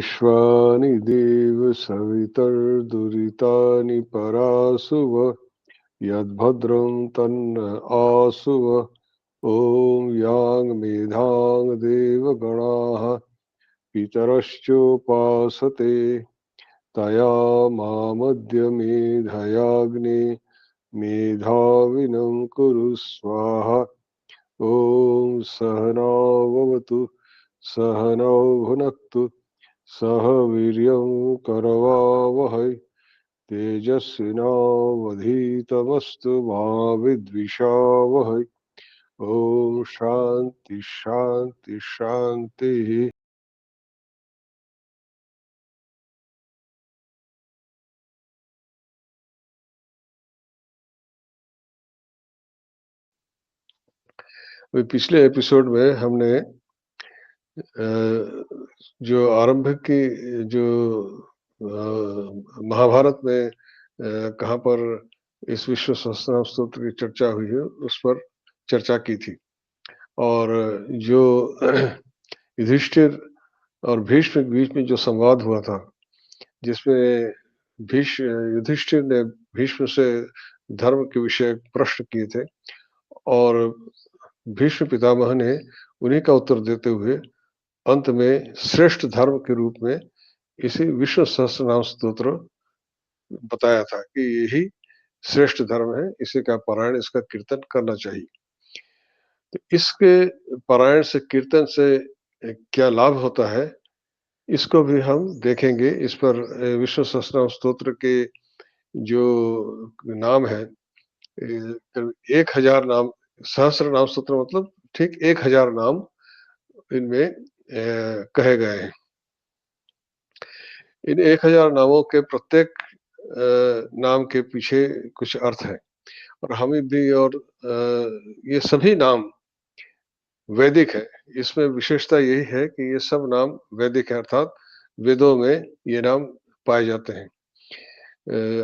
विश्वानि देव सवितर्दुरितानि परासुव यद्भद्रं तन्न आसुव। ॐ यां मेधां देवगणाः पितरश्चोपासते तया मामद्य मेधयाग्ने मेधाविनं कुरु स्वाहा। ॐ सहनाववतु सहनौ भुनक्तु सह वीर्यं करवावहै तेजस्विनावधीतमस्तु मा विद्विषावहै। ओम शांति शांति शांति। पिछले एपिसोड में हमने जो आरंभ की जो महाभारत में कहाँ पर इस विश्व सहस्त्रनाम स्तोत्र की चर्चा हुई है उस पर चर्चा की थी। और जो युधिष्ठिर और भीष्म के बीच में जो संवाद हुआ था जिसमें युधिष्ठिर ने भीष्म से धर्म के विषय प्रश्न किए थे और भीष्म पितामह ने उन्हीं का उत्तर देते हुए अंत में श्रेष्ठ धर्म के रूप में इसी विश्व सहस्त्रनाम स्तोत्र बताया था कि यही श्रेष्ठ धर्म है, इसी का पारायण इसका कीर्तन करना चाहिए। तो इसके पारायण से कीर्तन से क्या लाभ होता है इसको भी हम देखेंगे। इस पर विश्व सहस्त्रनाम स्तोत्र के जो नाम है 1000 नाम, सहस्त्र नाम स्तोत्र मतलब ठीक 1000 नाम इनमें कहे गए हैं। इन 1000 नामों के प्रत्येक नाम के पीछे कुछ अर्थ है और हमें भी और ये सभी नाम वैदिक है। इसमें विशेषता यही है कि ये सब नाम वैदिक है, अर्थात वेदों में ये नाम पाए जाते हैं।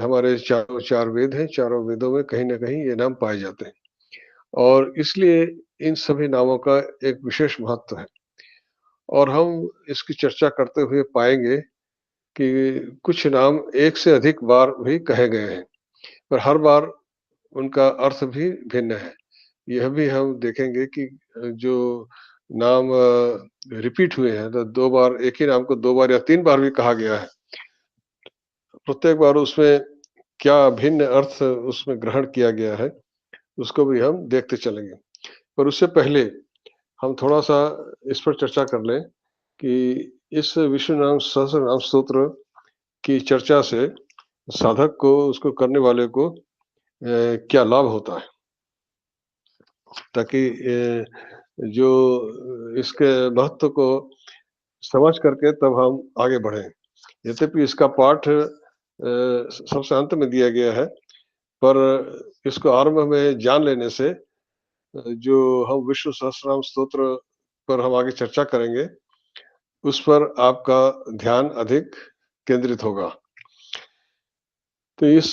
हमारे चार वेद हैं, चारों वेदों में कहीं ना कहीं ये नाम पाए जाते हैं और इसलिए इन सभी नामों का एक विशेष महत्व है। और हम इसकी चर्चा करते हुए पाएंगे कि कुछ नाम एक से अधिक बार भी कहे गए हैं पर हर बार उनका अर्थ भी भिन्न है। यह भी हम देखेंगे कि जो नाम रिपीट हुए हैं तो 2 बार एक ही नाम को 2 बार या 3 बार भी कहा गया है, प्रत्येक बार उसमें क्या भिन्न अर्थ उसमें ग्रहण किया गया है उसको भी हम देखते चलेंगे। पर उससे पहले हम थोड़ा सा इस पर चर्चा कर लें कि इस विष्णु नाम सहस्त्र नाम स्तोत्र की चर्चा से साधक को, उसको करने वाले को क्या लाभ होता है, ताकि जो इसके महत्व को समझ करके तब हम आगे बढ़ें। यद्यपि इसका पाठ सबसे अंत में दिया गया है पर इसको आरंभ में जान लेने से जो हम विष्णु सहस्त्रनाम स्तोत्र पर हम आगे चर्चा करेंगे उस पर आपका ध्यान अधिक केंद्रित होगा। तो इस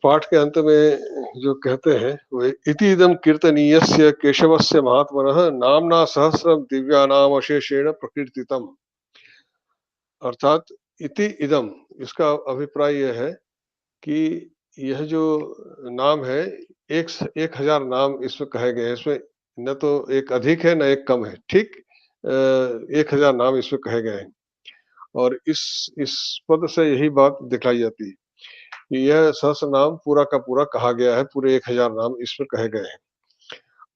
पाठ के अंत में जो कहते हैं वो इति इदम कीर्तनीयस्य केशवस्य महात्मनः नामना सहस्रम दिव्यानाम अशेषेण प्रकीर्तितम। अर्थात इति इदम, इसका अभिप्राय यह है कि यह जो नाम है 1000 नाम इसमें कहे गए हैं। इसमें न तो एक अधिक है न एक कम है, ठीक 1000 नाम इसमें कहे गए हैं और इस पद से यही बात दिखाई जाती है कि यह सहस्र नाम पूरा का पूरा कहा गया है, पूरे 1000 नाम इसमें कहे गए हैं।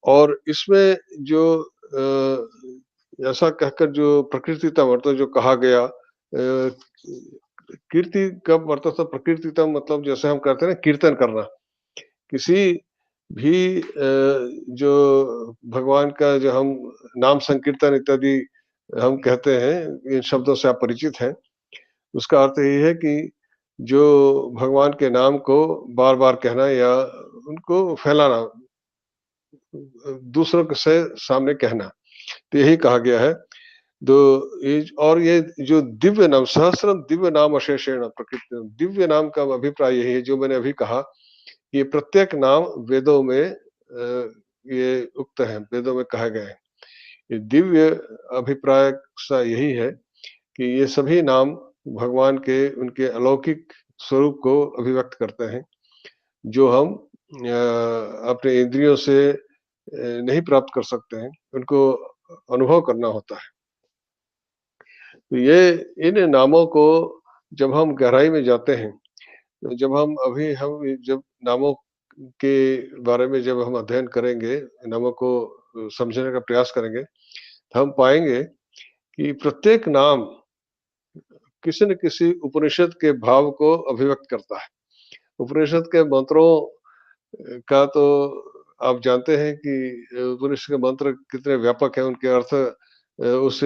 और इसमें जो ऐसा कहकर जो प्रकृतितम मतलब जो कहा गया, कीर्ति का मतलब था प्रकृतितम मतलब जैसे हम कहते हैं ना कीर्तन करना, किसी भी जो भगवान का जो हम नाम संकीर्तन इत्यादि हम कहते हैं, इन शब्दों से आप परिचित हैं। उसका अर्थ ये है कि जो भगवान के नाम को बार बार कहना या उनको फैलाना, दूसरों के से सामने कहना, तो यही कहा गया है। और ये जो दिव्य नाम सहस्रम दिव्य नाम अशेषेण प्रकृति, दिव्य नाम का अभिप्राय यही है जो मैंने अभी कहा। ये प्रत्येक नाम वेदों में ये उक्त है, वेदों में कहा गया है। ये दिव्य अभिप्राय सा यही है कि ये सभी नाम भगवान के उनके अलौकिक स्वरूप को अभिव्यक्त करते हैं, जो हम अपने इंद्रियों से नहीं प्राप्त कर सकते हैं, उनको अनुभव करना होता है। तो ये इन नामों को जब हम गहराई में जाते हैं, तो हम जब नामों के बारे में जब हम अध्ययन करेंगे, नामों को समझने का प्रयास करेंगे, तो हम पाएँगे कि प्रत्येक नाम किसी न किसी उपनिषद के भाव को अभिव्यक्त करता है। उपनिषद के मंत्रों का तो आप जानते हैं कि उपनिषद के मंत्र कितने व्यापक हैं, उनके अर्थ उस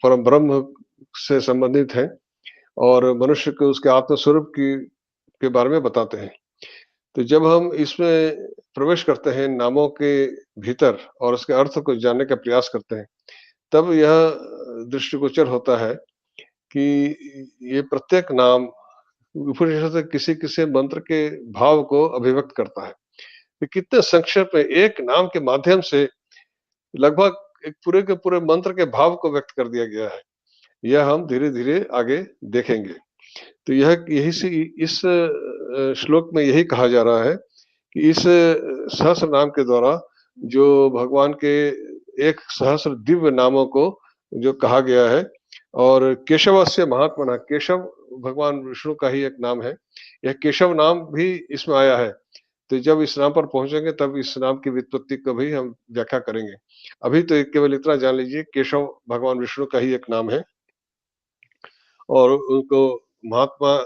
परम ब्रह्म से संबंधित हैं और मनुष्य को उसके आत्म स्वरूप की के बारे में बताते हैं। तो जब हम इसमें प्रवेश करते हैं नामों के भीतर और उसके अर्थ को जानने का प्रयास करते हैं, तब यह दृष्टिगोचर होता है कि ये प्रत्येक नाम उपनिषद से किसी-किसी मंत्र के भाव को अभिव्यक्त करता है। तो कितने संक्षेप में एक नाम के माध्यम से लगभग एक पूरे के पूरे मंत्र के भाव को व्यक्त कर दिया गया है। यह हम धीरे-धीरे आगे देखेंगे। तो यह यही से इस श्लोक में यही कहा जा रहा है कि इस सहस्र नाम के द्वारा जो भगवान के एक सहस्र दिव्य नामों को जो कहा गया है और केशवस्य महात्मनः, केशव भगवान विष्णु का ही एक नाम है। यह केशव नाम भी इसमें आया है। तो जब इस नाम पर पहुँचेंगे तब इस नाम की व्युत्पत्ति को भी हम व्याख्या करेंगे। अभी तो केवल इतना जान लीजिए, केशव भगवान विष्णु का ही एक नाम है और उनको महात्मा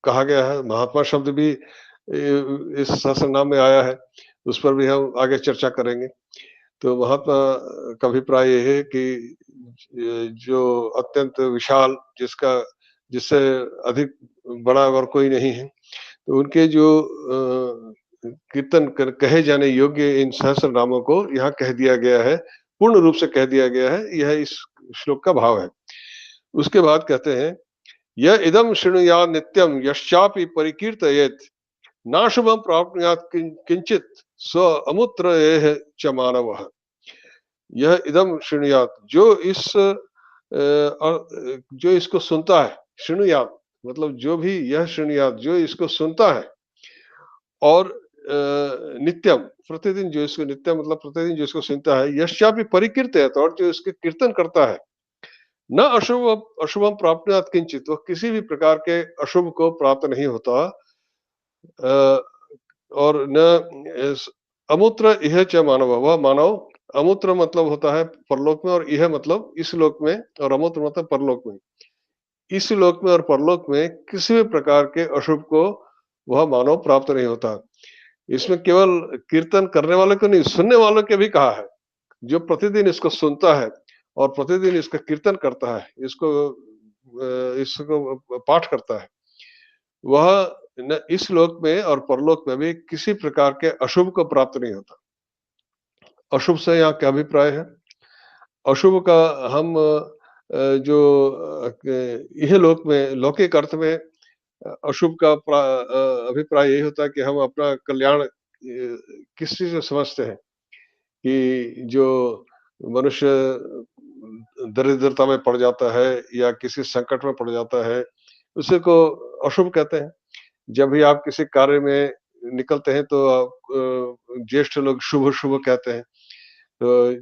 कहा गया है। महात्मा शब्द भी इस सहस्रनाम में आया है, उस पर भी हम आगे चर्चा करेंगे। तो महात्मा का अभिप्राय ये है कि जो अत्यंत विशाल, जिससे अधिक बड़ा और कोई नहीं है। तो उनके जो कीर्तन कहे जाने योग्य इन सहस्र नामों को यहाँ कह दिया गया है, पूर्ण रूप से कह दिया गया है। यह इस श्लोक का भाव है। उसके बाद कहते हैं, यह इदम शृणुयात् नित्यम यश्चापि परिकीर्तयेत् नाशुभम प्राप्नुयात् किंचित स्व अमुत्र एह च मानवः। यह इदम शृणुयात्, जो इसको सुनता है, शृणुयात् मतलब जो भी, यह शृणुयात् जो इसको सुनता है और नित्यम प्रतिदिन जो इसको, नित्यम मतलब प्रतिदिन जो इसको सुनता है, यश्चापि परिकीर्तयेत् और जो इसके कीर्तन करता है, न अशुभम प्राप्नुयात् किंचित, वह किसी भी प्रकार के अशुभ को प्राप्त नहीं होता। अ, और न इस अमूत्र इह च मानव, वह मानव, अमूत्र मतलब होता है परलोक में और इह मतलब इस लोक में और अमूत्र मतलब परलोक में। इस लोक में और परलोक में किसी भी प्रकार के अशुभ को वह मानव प्राप्त नहीं होता। इसमें केवल कीर्तन करने वाले को नहीं, सुनने वालों के भी कहा है। जो प्रतिदिन इसको सुनता है और प्रतिदिन इसका कीर्तन करता है, इसको पाठ करता है, वह न इस लोक में और परलोक में भी किसी प्रकार के अशुभ को प्राप्त नहीं होता। अशुभ से यहाँ क्या अभिप्राय है? अशुभ का हम जो इह लोक में लौकिक अर्थ में अशुभ का अभिप्राय यही होता है कि हम अपना कल्याण किस चीज़ से समझते हैं कि जो मनुष्य दरिद्रता में पड़ जाता है या किसी संकट में पड़ जाता है, उसी को अशुभ कहते हैं। जब भी आप किसी कार्य में निकलते हैं तो आप ज्येष्ठ लोग शुभ-शुभ कहते हैं। तो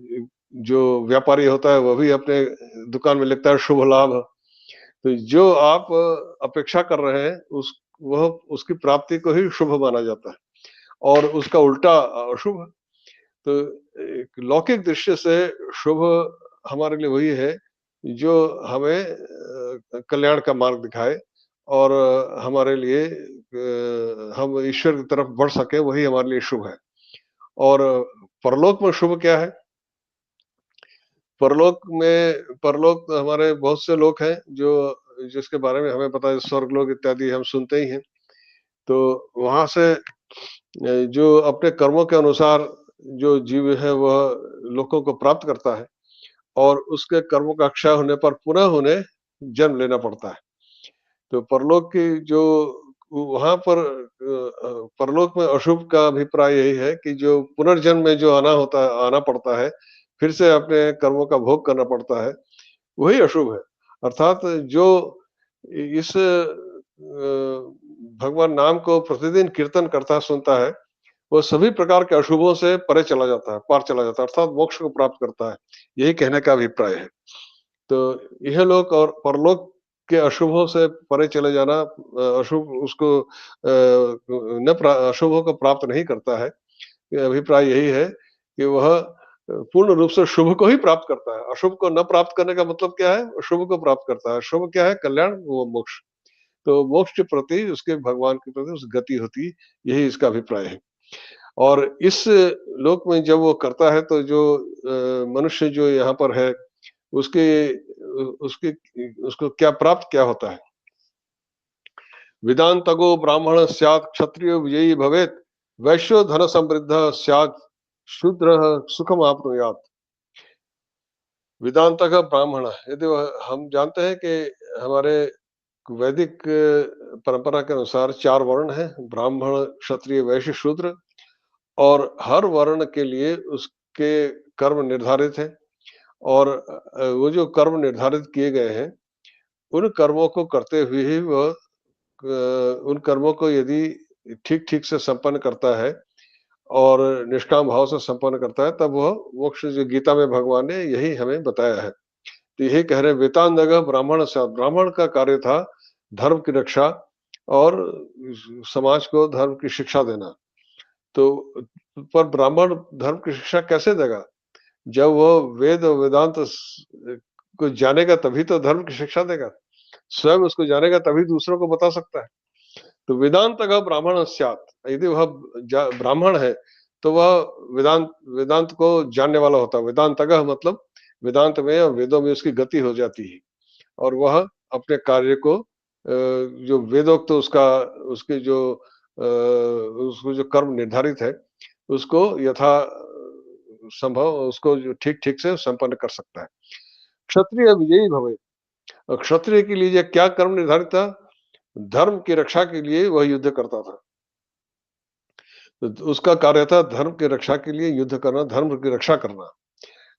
जो व्यापारी होता है, वह भी अपने दुकान में लिखता है शुभ लाभ। तो जो आप अपेक्षा कर रहे हैं, वह उसकी प्राप्ति को ही शुभ माना जाता है और उसका उल्टा अशुभ। तो एक लौकिक दृश्य से शुभ हमारे लिए वही है जो हमें कल्याण का मार्ग दिखाए और हमारे लिए हम ईश्वर की तरफ बढ़ सके, वही हमारे लिए शुभ है। और परलोक में शुभ क्या है? परलोक हमारे बहुत से लोग हैं जो, जिसके बारे में हमें पता है, स्वर्गलोक इत्यादि हम सुनते ही हैं। तो वहाँ से जो अपने कर्मों के अनुसार जो जीव है वह लोकों को प्राप्त करता है और उसके कर्मों का क्षय होने पर पुनः उन्हें जन्म लेना पड़ता है। तो परलोक की जो वहाँ पर परलोक में अशुभ का अभिप्राय यही है कि जो पुनर्जन्म में जो आना पड़ता है, फिर से अपने कर्मों का भोग करना पड़ता है। वही अशुभ है। अर्थात जो इस भगवान नाम को प्रतिदिन कीर्तन करता सुनता है, वो सभी प्रकार के अशुभों से परे चला जाता है, पार चला जाता है, अर्थात मोक्ष को प्राप्त करता है। यही कहने का अभिप्राय है। तो इहलोक और परलोक के अशुभों से परे चले जाना, अशुभ उसको न प्रा अशुभों को प्राप्त नहीं करता है। ये अभिप्राय यही है कि वह पूर्ण रूप से शुभ को ही प्राप्त करता है। अशुभ को न प्राप्त करने का मतलब क्या है? शुभ को प्राप्त करता है। शुभ क्या है? कल्याण व मोक्ष। तो मोक्ष के प्रति उसके भगवान के प्रति उसकी गति होती, यही इसका अभिप्राय है। और इस लोक में जब वो करता है तो जो मनुष्य जो यहाँ पर है, उसके उसके उसको क्या प्राप्त क्या होता है? वेदांतगो ब्राह्मण स्यात् क्षत्रियो विजयी भवेत्, वैश्यो धन समृद्धः स्यात्, शूद्रः सुखमाप्नुयात्। वेदांत का ब्राह्मण, यदि हम जानते हैं कि हमारे वैदिक परंपरा के अनुसार 4 वर्ण हैं, ब्राह्मण, क्षत्रिय, वैश्य, शूद्र, और हर वर्ण के लिए उसके कर्म निर्धारित हैं। और वो जो कर्म निर्धारित किए गए हैं, उन कर्मों को करते हुए ही वह उन कर्मों को यदि ठीक-ठीक से संपन्न करता है और निष्काम भाव से संपन्न करता है, तब वह मोक्ष, जो गीता में भगवान ने यही हमें बताया है। तो यही कह रहे हैं, वेतांतगः ब्राह्मण स्यात्, ब्राह्मण का कार्य था धर्म की रक्षा और समाज को धर्म की शिक्षा देना। तो पर ब्राह्मण धर्म की शिक्षा कैसे देगा? जब वो वेद और वेदांत को जानेगा तभी तो धर्म की शिक्षा देगा। स्वयं उसको जानेगा तभी दूसरों को बता सकता है। तो वेदांतगः ब्राह्मण स्यात्, यदि वह ब्राह्मण है तो वह वेदांत वेदांत को जानने वाला होता है। वेदांतगः मतलब वेदांत में और वेदों में उसकी गति हो जाती है और वह अपने कार्य को जो वेदोक्त उसका उसके जो उसको जो कर्म निर्धारित है, उसको यथा संभव उसको जो ठीक-ठीक से संपन्न कर सकता है। क्षत्रिय विजयी भवेत्, और क्षत्रिय के लिए क्या कर्म निर्धारित था? धर्म की रक्षा के लिए वह युद्ध करता था। तो उसका कार्य था धर्म की रक्षा के लिए युद्ध करना, धर्म की रक्षा करना।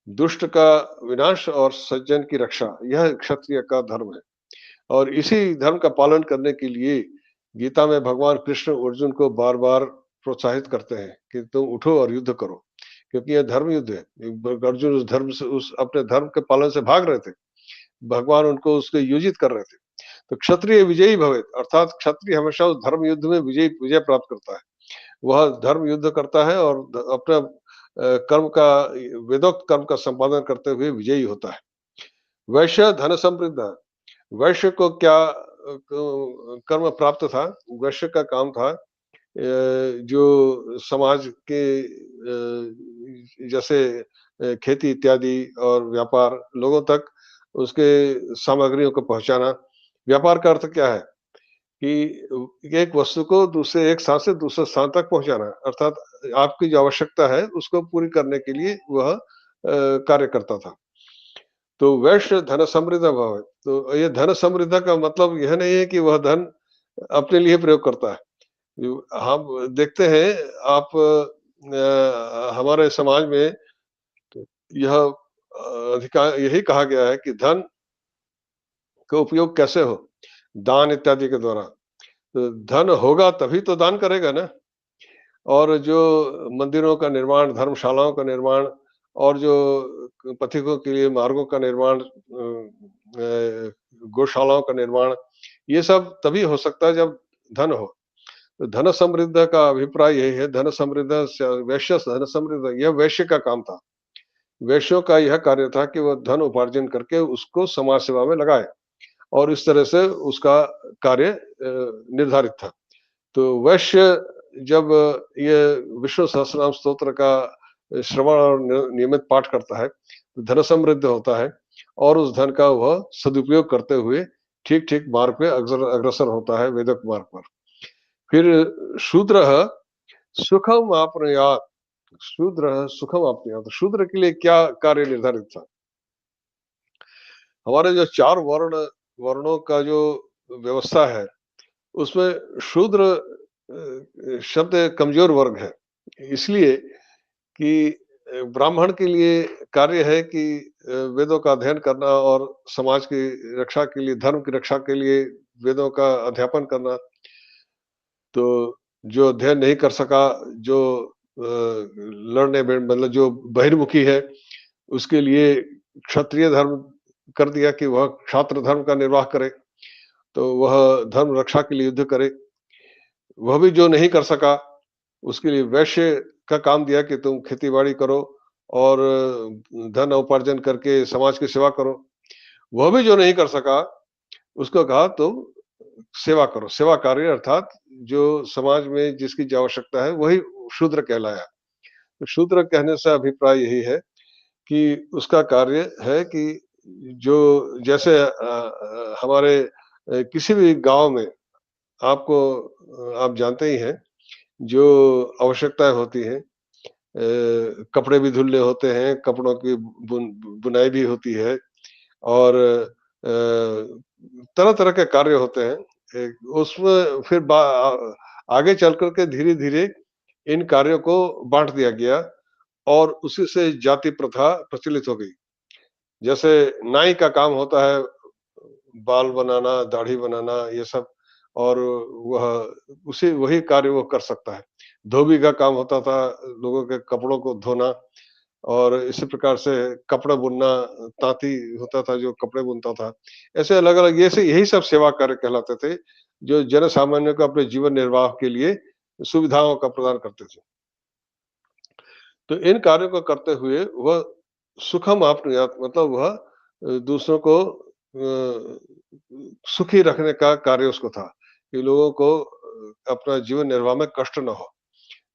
दुष्ट का विनाश और सज्जन की रक्षा, यह क्षत्रिय का धर्म है। और इसी धर्म का पालन करने के लिए गीता में भगवान कृष्ण अर्जुन को बार-बार प्रोत्साहित करते हैं कि तुम उठो और युद्ध करो, क्योंकि यह धर्म युद्ध है। अर्जुन उस धर्म से, उस अपने धर्म के पालन से भाग रहे थे। भगवान उनको उसको योजित कर रहे थे। तो क्षत्रिय विजयी भवेत्, अर्थात क्षत्रिय हमेशा उस धर्म युद्ध में विजय प्राप्त करता है। वह धर्म युद्ध करता है और अपना कर्म का, वेदोक्त कर्म का संपादन करते हुए विजयी होता है। वैश्य धन समृद्ध, वैश्य को क्या कर्म प्राप्त था? वैश्य का काम था जो समाज के जैसे खेती इत्यादि और व्यापार लोगों तक उसके सामग्रियों को पहुँचाना। व्यापार का अर्थ क्या है? कि एक वस्तु को दूसरे एक स्थान से दूसरे स्थान तक पहुँचाना, अर्थात आपकी जो आवश्यकता है उसको पूरी करने के लिए वह कार्य करता था। तो वैश्य धन समृद्ध भव, तो ये धन समृद्ध का मतलब यह नहीं है कि वह धन अपने लिए प्रयोग करता है। हम देखते हैं, आप हमारे समाज में यह यही कहा गया है कि धन का उपयोग कैसे हो? दान इत्यादि के द्वारा। तो धन होगा तभी तो दान करेगा ना। और जो मंदिरों का निर्माण, धर्मशालाओं का निर्माण और जो पथिकों के लिए मार्गों का निर्माण, गौशालाओं का निर्माण, ये सब तभी हो सकता है जब धन हो। तो धन समृद्ध का अभिप्राय यही है, धन समृद्ध वैश्य धन समृद्ध, यह वैश्य का काम था। वैश्यों का यह कार्य था कि वह धन उपार्जन करके उसको समाज सेवा में लगाए और इस तरह से उसका कार्य निर्धारित था। तो वैश्य जब ये विष्णु सहस्त्रनाम स्तोत्र का श्रवण और नियमित पाठ करता है, तो धन समृद्ध होता है और उस धन का वह सदुपयोग करते हुए ठीक-ठीक मार्ग पे अग्रसर होता है, वेदक मार्ग पर। फिर शूद्रः सुखम आपनुयात्, शूद्रः सुखम आपनुयात्, शूद्र के लिए क्या कार्य निर्धारित था? हमारे जो 4 वर्णों का जो व्यवस्था है, उसमें शूद्र शब्द कमजोर वर्ग है। इसलिए कि ब्राह्मण के लिए कार्य है कि वेदों का अध्ययन करना और समाज की रक्षा के लिए, धर्म की रक्षा के लिए वेदों का अध्यापन करना। तो जो अध्ययन नहीं कर सका, जो लड़ने में मतलब जो बहिर्मुखी है, उसके लिए क्षत्रिय धर्म कर दिया कि वह क्षात्र धर्म का निर्वाह करे, तो वह धर्म रक्षा के लिए युद्ध करे। वह भी जो नहीं कर सका, उसके लिए वैश्य का काम दिया कि तुम खेती-बाड़ी करो और धन उपार्जन करके समाज की सेवा करो। वह भी जो नहीं कर सका, उसको कहा तुम सेवा करो। सेवा कार्य अर्थात जो समाज में जिसकी जो आवश्यकता है, वही शूद्र कहलाया। तो शूद्र कहने से अभिप्राय यही है कि उसका कार्य है कि जो जैसे हमारे किसी भी गाँव में आपको आप जानते ही हैं, जो आवश्यकताएँ होती हैं, कपड़े भी धुलने होते हैं, कपड़ों की बुनाई भी होती है और तरह-तरह के कार्य होते हैं। उसमें फिर आगे चल कर के धीरे-धीरे इन कार्यों को बाँट दिया गया और उसी से जाति प्रथा प्रचलित हो गई। जैसे नाई का काम होता है बाल बनाना, दाढ़ी बनाना ये सब और वह उसी वही कार्य वो कर सकता है। धोबी का काम होता था लोगों के कपड़ों को धोना और इसी प्रकार से कपड़ा बुनना, ताँती होता था जो कपड़े बुनता था। ऐसे अलग-अलग ये से यही सब सेवा कार्य कहलाते थे, जो जनसामान्य को अपने जीवन निर्वाह के लिए सुविधाओं का प्रदान करते थे। तो इन कार्यों को करते हुए वह सुखम आप्नुयात मतलब वह दूसरों को सुखी रखने का कार्य उसको था, कि लोगों को अपना जीवन निर्वाह में कष्ट न हो।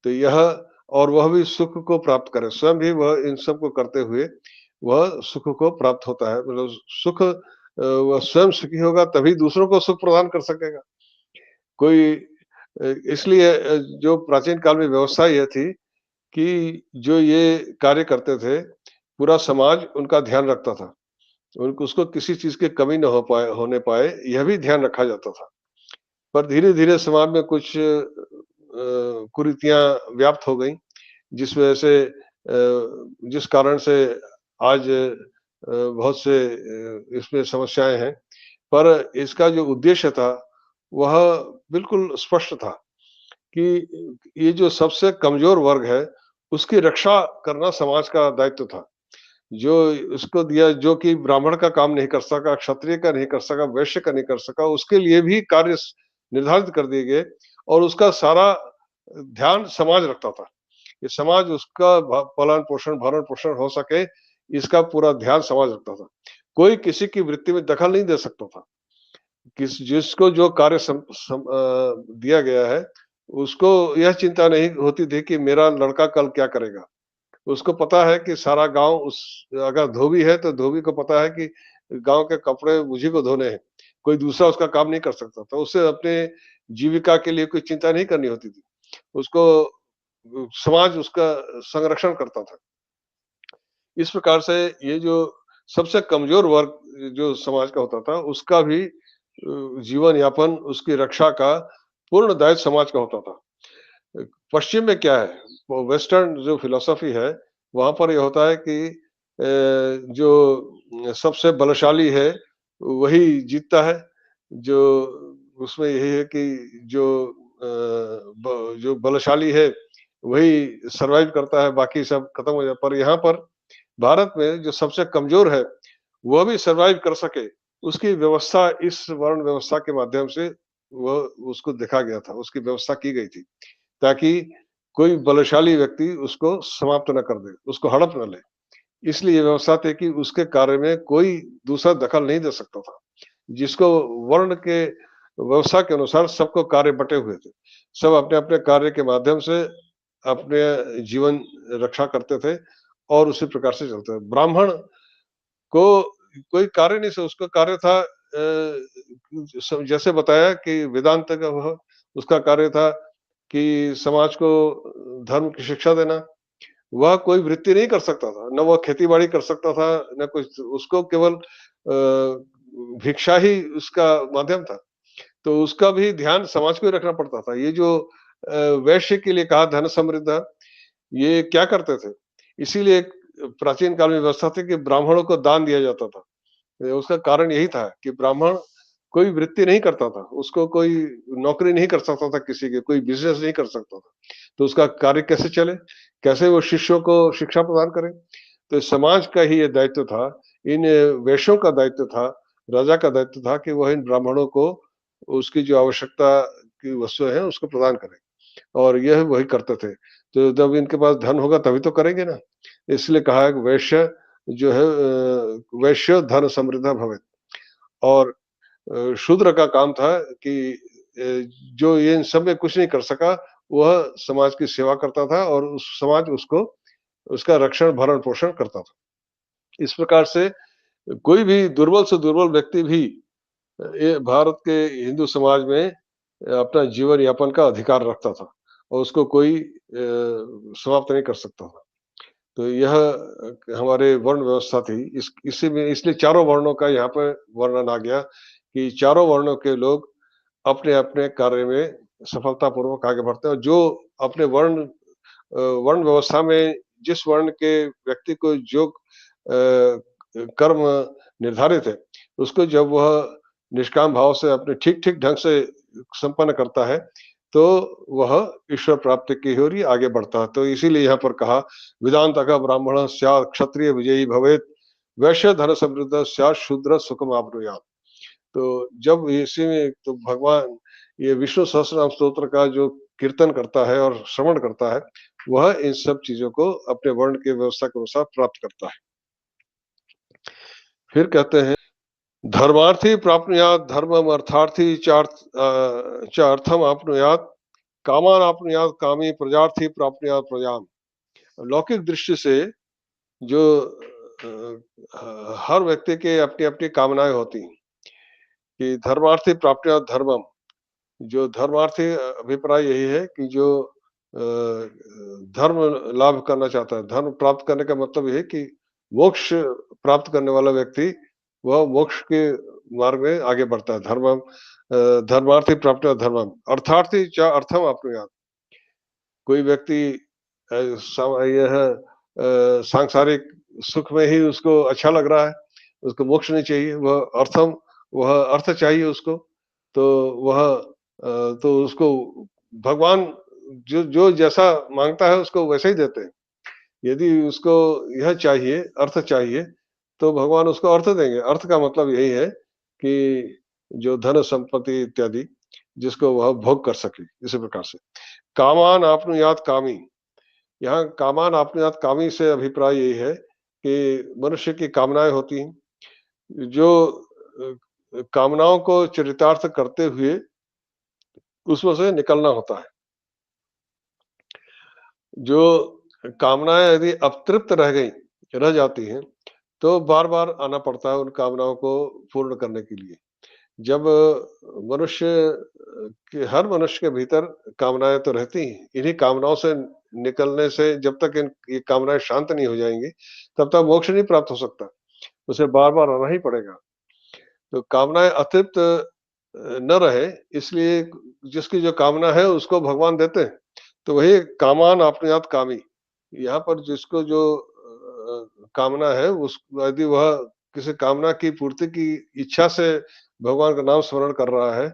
तो यह और वह भी सुख को प्राप्त करे, स्वयं भी वह इन सब को करते हुए वह सुख को प्राप्त होता है। मतलब सुख वह स्वयं सुखी होगा तभी दूसरों को सुख प्रदान कर सकेगा। कोई इसलिए जो प्राचीन काल में व्यवस्था ये थी कि जो ये कार्य करते थे, पूरा समाज उनका ध्यान रखता था। उनको उसको किसी चीज़ की कमी ना होने पाए, यह भी ध्यान रखा जाता था। पर धीरे-धीरे समाज में कुछ कुरीतियाँ व्याप्त हो गईं, जिस वजह से जिस कारण से आज बहुत से इसमें समस्याएँ हैं। पर इसका जो उद्देश्य था, वह बिल्कुल स्पष्ट था कि ये जो सबसे कमज़ोर वर्ग है, उसकी रक्षा करना समाज का दायित्व था। जो उसको दिया जो कि ब्राह्मण का काम नहीं कर सका, क्षत्रिय का नहीं कर सका, वैश्य का नहीं कर सका, उसके लिए भी कार्य निर्धारित कर दिए गए और उसका सारा ध्यान समाज रखता था। कि समाज उसका पालन-पोषण, भरण-पोषण हो सके, इसका पूरा ध्यान समाज रखता था। कोई किसी की वृत्ति में दखल नहीं दे सकता था। जिसको जो कार्य दिया गया है, उसको यह चिंता नहीं होती थी कि मेरा लड़का कल क्या करेगा? उसको पता है कि सारा गाँव उस अगर धोबी है, तो धोबी को पता है कि गाँव के कपड़े मुझी को धोने हैं। कोई दूसरा उसका काम नहीं कर सकता था। उसे अपने जीविका के लिए कोई चिंता नहीं करनी होती थी। उसको समाज उसका संरक्षण करता था। इस प्रकार से ये जो सबसे कमज़ोर वर्ग जो समाज का होता था, उसका भी जीवन यापन, उसकी रक्षा का पूर्ण दायित्व समाज का होता था। पश्चिम में क्या है, वो वेस्टर्न जो फ़िलॉसफ़ी है, वहाँ पर ये होता है कि जो सबसे बलशाली है, वही जीतता है। जो उसमें यही है कि जो जो बलशाली है, वही सर्वाइव करता है, बाकी सब खत्म हो जाए। पर यहाँ पर भारत में जो सबसे कमज़ोर है, वह भी सर्वाइव कर सके, उसकी व्यवस्था इस वर्ण व्यवस्था के माध्यम से वह उसको देखा गया था, उसकी व्यवस्था की गई थी, ताकि कोई बलशाली व्यक्ति उसको समाप्त ना कर दे, उसको हड़प ना ले। इसलिए ये व्यवस्था थी कि उसके कार्य में कोई दूसरा दखल नहीं दे सकता था। जिसको वर्ण के व्यवस्था के अनुसार सबको कार्य बँटे हुए थे। सब अपने-अपने कार्य के माध्यम से अपने जीवन रक्षा करते थे और उसी प्रकार से चलते थे। ब्राह्मण को कोई कार्य नहीं था, उसका कार्य था जैसे बताया कि वेदांत का वह उसका कार्य था कि समाज को धर्म की शिक्षा देना। वह कोई वृत्ति नहीं कर सकता था, ना वह खेती-बाड़ी कर सकता था, ना कुछ उसको केवल भिक्षा ही उसका माध्यम था। तो उसका भी ध्यान समाज को ही रखना पड़ता था। ये जो वैश्य के लिए कहा धन समृद्ध, ये क्या करते थे? इसीलिए एक प्राचीन काल में व्यवस्था थी कि ब्राह्मणों को दान दिया जाता था। उसका कारण यही था कि ब्राह्मण कोई वृत्ति नहीं करता था, उसको कोई नौकरी नहीं कर सकता था किसी की, कोई बिज़नेस नहीं कर सकता था। तो उसका कार्य कैसे चले? कैसे वो शिष्यों को शिक्षा प्रदान करे? तो समाज का ही ये दायित्व था, इन वैश्यों का दायित्व था, राजा का दायित्व था कि वह इन ब्राह्मणों को उसकी जो आवश्यकता की वस्तुएँ हैं, उसको प्रदान करें और यह वही करते थे। तो जब इनके पास धन होगा तभी तो करेंगे ना। इसलिए कहा है कि वैश्य जो है वैश्य धन समृद्ध भवेत् और शूद्र का काम था कि जो ये इन सब में कुछ नहीं कर सका, वह समाज की सेवा करता था और उस समाज उसको उसका रक्षण, भरण-पोषण करता था। इस प्रकार से कोई भी दुर्बल से दुर्बल व्यक्ति भी ये भारत के हिंदू समाज में अपना जीवन यापन का अधिकार रखता था और उसको कोई समाप्त नहीं कर सकता था। तो यह हमारे वर्ण व्यवस्था थी। इस इसी में इसलिए चारों वर्णों का यहाँ पे वर्णन आ गया कि चारों वर्णों के लोग अपने-अपने कार्य में सफलतापूर्वक आगे बढ़ते हैं और जो अपने वर्ण व्यवस्था में जिस वर्ण के व्यक्ति को जो कर्म निर्धारित है, उसको जब वह निष्काम भाव से अपने ठीक-ठीक ढंग से संपन्न करता है, तो वह ईश्वर प्राप्ति की ओर ही आगे बढ़ता है। तो इसीलिए यहाँ पर कहा वेदांतः ब्राह्मणः स्यात् क्षत्रिय विजयी भवेत्, वैश्य धन समृद्धः स्यात् शूद्रः सुखमाप्नुयात्। तो जब इसी में तो भगवान ये विष्णु सहस्त्रनाम स्तोत्र का जो कीर्तन करता है और श्रवण करता है, वह इन सब चीज़ों को अपने वर्ण की व्यवस्था के अनुसार प्राप्त करता है। फिर कहते हैं धर्मार्थी प्राप्नुयात् धर्मम् अर्थार्थी च अर्थम आप्नुयात् कामान् आप्नुयात् कामी प्रजार्थी प्राप्नुयात् प्रजाम्। लौकिक दृष्टि से जो हर व्यक्ति के अपनी-अपनी कामनाएँ होती हैं कि धर्मार्थी प्राप्नुयात् धर्मम्। जो धर्मार्थी अभिप्राय यही है कि जो धर्म लाभ करना चाहता है, धर्म प्राप्त करने का मतलब ये है कि मोक्ष प्राप्त करने वाला व्यक्ति, वह मोक्ष के मार्ग में आगे बढ़ता है। धर्मार्थी प्राप्त धर्मम, अर्थार्थी च अर्थम आप्नुयात्। कोई व्यक्ति यह सांसारिक सुख में ही उसको अच्छा लग रहा है, उसको मोक्ष नहीं चाहिए, वह अर्थ चाहिए उसको, तो वह तो उसको भगवान जो जो जैसा माँगता है उसको वैसा ही देते हैं। यदि उसको यह चाहिए, अर्थ चाहिए, तो भगवान उसको अर्थ देंगे। अर्थ का मतलब यही है कि जो धन संपत्ति इत्यादि, जिसको वह भोग कर सके, इसी प्रकार से। कामान् आप्नुयात् कामी, यहाँ कामान् आप्नुयात् कामी से अभिप्राय यही है कि मनुष्य की कामनाएँ होती हैं, जो कामनाओं को चरितार्थ करते हुए उसमें से निकलना होता है। जो कामनाएँ यदि अतृप्त रह जाती हैं, तो बार-बार आना पड़ता है उन कामनाओं को पूर्ण करने के लिए। जब मनुष्य हर मनुष्य के भीतर कामनाएँ तो रहती हैं, इन्हीं कामनाओं से निकलने से जब तक ये कामनाएँ शांत नहीं हो जाएँगी, तब तक मोक्ष नहीं प्राप्त हो सकता। उसे बार-बार आना ही पड़ेगा। तो कामनाएँ अतृप्त न रहे, इसलिए जिसकी जो कामना है उसको भगवान देते हैं। तो वही कामान आपनुयात कामी। यहाँ पर जिसको जो कामना है उस यदि वह किसी कामना की पूर्ति की इच्छा से भगवान का नाम स्मरण कर रहा है,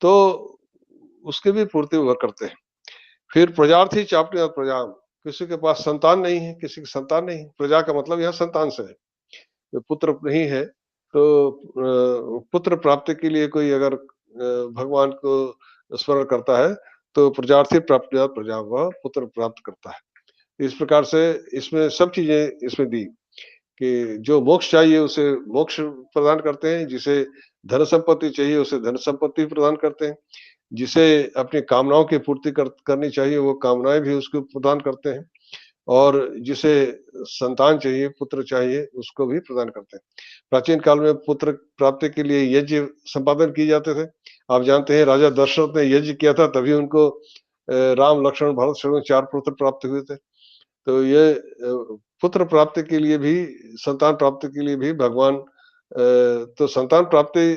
तो उसकी भी पूर्ति वह करते हैं। फिर प्रजार्थी चापनुयात प्रजाम। किसी के पास संतान नहीं है, किसी की संतान नहीं है। प्रजा का मतलब यहाँ संतान से है। तो पुत्र नहीं है, तो पुत्र प्राप्ति के लिए कोई अगर भगवान को स्मरण करता है, तो प्रजार्थी प्राप्नुयात प्रजा, वह पुत्र प्राप्त करता है। इस प्रकार से इसमें सब चीज़ें इसमें दी कि जो मोक्ष चाहिए उसे मोक्ष प्रदान करते हैं, जिसे धन संपत्ति चाहिए उसे धन संपत्ति प्रदान करते हैं, जिसे अपनी कामनाओं की पूर्ति करनी चाहिए वो कामनाएँ भी उसको प्रदान करते हैं और जिसे संतान चाहिए, पुत्र चाहिए उसको भी प्रदान करते हैं। प्राचीन काल में पुत्र प्राप्ति के लिए यज्ञ संपादन किए जाते थे। आप जानते हैं राजा दशरथ ने यज्ञ किया था तभी उनको राम, लक्ष्मण, भरत, शत्रुघ्न 4 पुत्र प्राप्त हुए थे। तो ये पुत्र प्राप्ति के लिए भी संतान प्राप्ति के लिए भी भगवान तो संतान प्राप्ति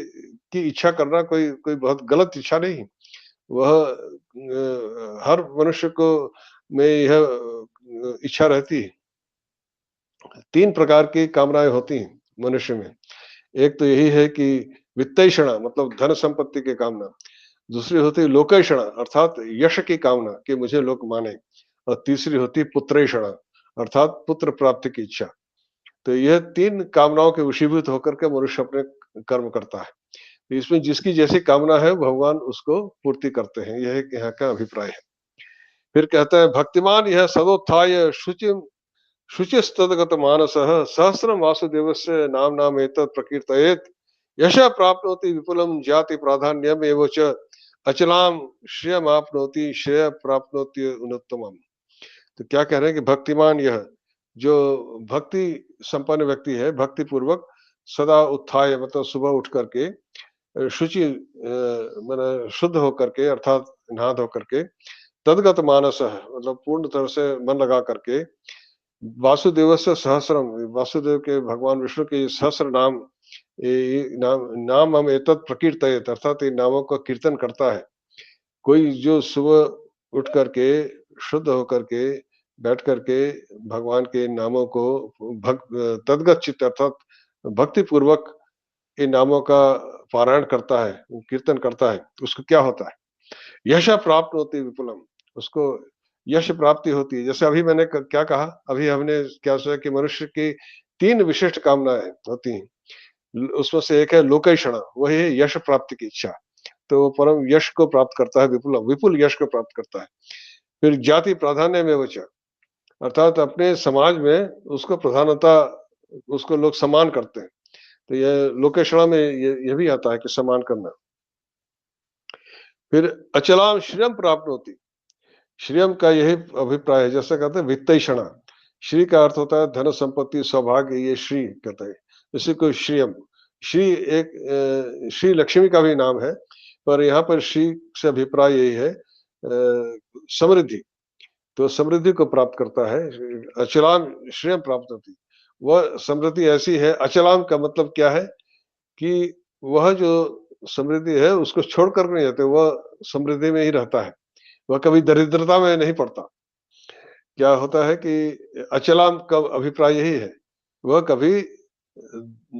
की इच्छा करना कोई कोई बहुत गलत इच्छा नहीं है। वह हर मनुष्य को में यह इच्छा रहती है 3 प्रकार की कामनाएँ होती हैं मनुष्य में। एक तो यही है कि वित्तैषणा मतलब धन संपत्ति की कामना, दूसरी होती है लोकैषणा अर्थात यश की कामना कि मुझे लोग माने, और तीसरी होती है पुत्रैषणा अर्थात पुत्र प्राप्ति की इच्छा। तो यह 3 कामनाओं के वशीभूत होकर के मनुष्य अपने कर्म करता है। तो इसमें जिसकी जैसी कामना है भगवान उसको पूर्ति करते हैं, यह एक यहाँ का अभिप्राय है। फिर कहते हैं भक्तिमान यह सदोत्थाय शुचिस्तद्गतमानसः सहस्रं वासुदेवस्य नाम्नामेतत् प्रकीर्तयेत् यशः प्राप्नोति विपुलं जाति प्राधान्यमेव च अचलां श्रियमाप्नोति श्रेयः प्राप्नोति अनुत्तमम्। तो क्या कह रहे हैं कि भक्तिमान यह जो भक्ति संपन्न व्यक्ति है, भक्ति पूर्वक सदा उत्थाय मतलब सुबह उठ करके शुचि माने शुद्ध होकर के अर्थात नहा धो करके तद्गत मानस है मतलब पूर्ण तरह से मन लगा करके वासुदेवस्य सहस्रम वासुदेव के भगवान विष्णु के सहस्र नाम ये नाम नाम हम एतत् प्रकीर्तयेत अर्थात इन नामों का कीर्तन करता है। कोई जो सुबह उठ करके शुद्ध होकर के बैठ करके भगवान के नामों को भक्त तद्गत चित्त अर्थात भक्ति पूर्वक इन नामों का पारायण करता है, कीर्तन करता है, उसको क्या होता है? यश प्राप्त होती है विपुलम, उसको यश प्राप्ति होती है। जैसे अभी मैंने क्या कहा, अभी हमने क्या सोचा कि मनुष्य की 3 विशिष्ट कामनाएँ होती हैं। उसमें से एक है लोकैषणा, वही है यश प्राप्ति की इच्छा। तो वो परम यश को प्राप्त करता है, विपुलम, विपुल यश को प्राप्त करता है। फिर जाति प्राधान्य में वच अर्थात अपने समाज में उसको प्रधानता उसको लोग सम्मान करते हैं। तो ये लोकेशणा में ये भी आता है कि सम्मान करना। फिर अचलाम श्रियम प्राप्त होती, श्रियम का यही अभिप्राय है, जैसे कहते हैं वित्तैषणा। श्री का अर्थ होता है धन संपत्ति सौभाग्य, ये श्री कहते हैं। इसी को श्रियम, श्री एक श्री लक्ष्मी का भी नाम है, पर यहाँ पर श्री से अभिप्राय यही है समृद्धि। तो समृद्धि को प्राप्त करता है, अचलाम श्रियम प्राप्त होती। वह समृद्धि ऐसी है, अचलाम का मतलब क्या है कि वह जो समृद्धि है उसको छोड़ कर नहीं जाते, वह समृद्धि में ही रहता है, वह कभी दरिद्रता में नहीं पड़ता। क्या होता है कि अचलाम का अभिप्राय यही है, वह कभी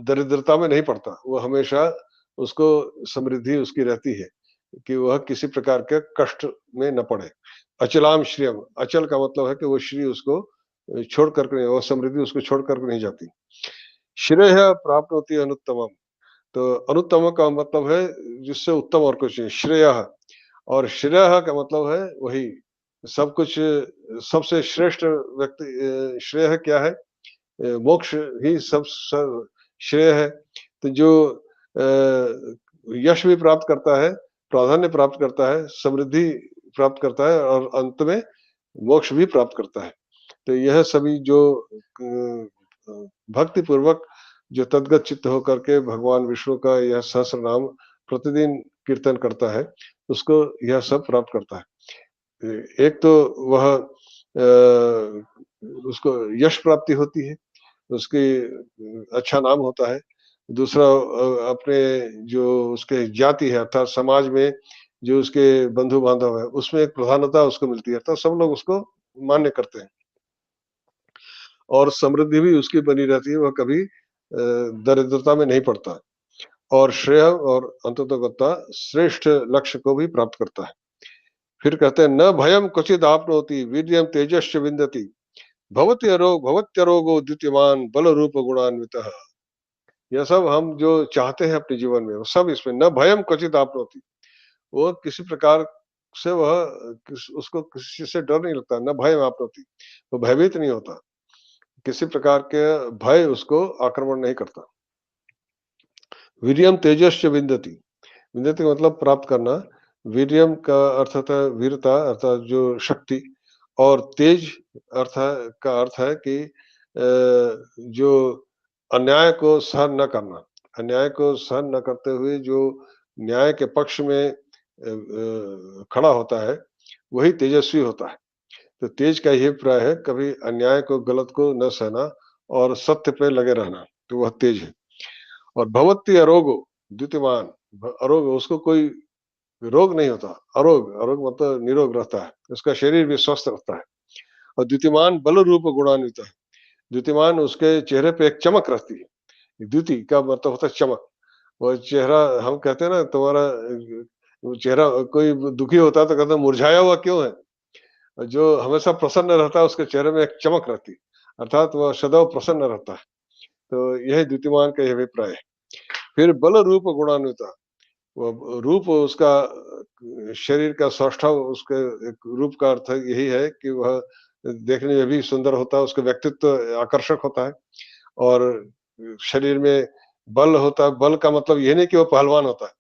दरिद्रता में नहीं पड़ता, वह हमेशा उसको समृद्धि उसकी रहती है कि वह किसी प्रकार के कष्ट में न पड़े। अचलाम श्रियम, अचल का मतलब है कि वो श्री उसको छोड़ कर के, वह समृद्धि उसको छोड़ कर के नहीं जाती। श्रेय प्राप्त होती है अनुत्तमम, तो अनुत्तम का मतलब है जिससे उत्तम और कुछ नहीं, श्रेयः। और श्रेयः का मतलब है वही सब कुछ, सबसे श्रेष्ठ व्यक्ति श्रेय क्या है? मोक्ष ही सब श्रेय है। तो जो यश भी प्राप्त करता है, प्राधान्य प्राप्त करता है, समृद्धि प्राप्त करता है और अंत में मोक्ष भी प्राप्त करता है। तो यह सभी जो भक्ति पूर्वक जो तद्गत चित्त होकर के भगवान विष्णु का यह सहस्र नाम प्रतिदिन कीर्तन करता है, उसको यह सब प्राप्त करता है। एक तो वह उसको यश प्राप्ति होती है, उसकी अच्छा नाम होता है। दूसरा अपने जो उसके जाति है अर्थात समाज में जो उसके बंधु-बांधव है, उसमें एक प्रधानता उसको मिलती है, अर्थात सब लोग उसको मान्य करते हैं। और समृद्धि भी उसकी बनी रहती है, वह कभी दरिद्रता में नहीं पड़ता। और श्रेय और अंततोगत्ता श्रेष्ठ लक्ष्य को भी प्राप्त करता है। फिर कहते हैं न भयम क्वचिद आपनोति वीर्यम तेजश्च विन्दति भवत्यरोगो द्युतिमान बल रूप गुणान्वितः। यह सब हम जो चाहते हैं अपने जीवन में वो सब इसमें न भयम क्वचित आपनोति, वो किसी प्रकार से वह उसको किसी से डर नहीं लगता, न भयम आपनोति, वो भयभीत नहीं होता, किसी प्रकार के भय उसको आक्रमण नहीं करता। वीर्यम तेजश्च विन्दति, विन्दति का मतलब प्राप्त करना। वीर्यम का अर्थ होता है वीरता अर्थात जो शक्ति, और तेज का अर्थ है कि जो अन्याय को सहन न करना, अन्याय को सहन न करते हुए जो न्याय के पक्ष में खड़ा होता है, वही तेजस्वी होता है। तो तेज का ये अभिप्राय है कभी अन्याय को गलत को न सहना और सत्य पे लगे रहना, तो वह तेज है। और भवत्ति अरोगो द्युतिमान, अरोग उसको कोई रोग नहीं होता, अरोग अरोग मतलब निरोग रहता है, उसका शरीर भी स्वस्थ रहता है। और द्युतिमान बल रूप गुणान्वित है, द्युतिमान उसके चेहरे पे एक चमक रहती है। द्युति का मतलब होता है चमक। वो चेहरा हम कहते हैं ना तुम्हारा वो चेहरा कोई दुखी होता है तो कहते हैं मुरझाया हुआ क्यों है? और जो हमेशा प्रसन्न रहता है उसके चेहरे में एक चमक रहती है, अर्थात वह सदैव प्रसन्न रहता है। तो यही द्युतिमान का ये अभिप्राय है। फिर बल रूप गुणान्विता, वो रूप उसका शरीर का सौष्ठव उसके एक रूप का अर्थ यही है कि वह देखने में भी सुंदर होता है, उसका व्यक्तित्व आकर्षक होता है और शरीर में बल होता है। बल का मतलब ये नहीं कि वो पहलवान होता है।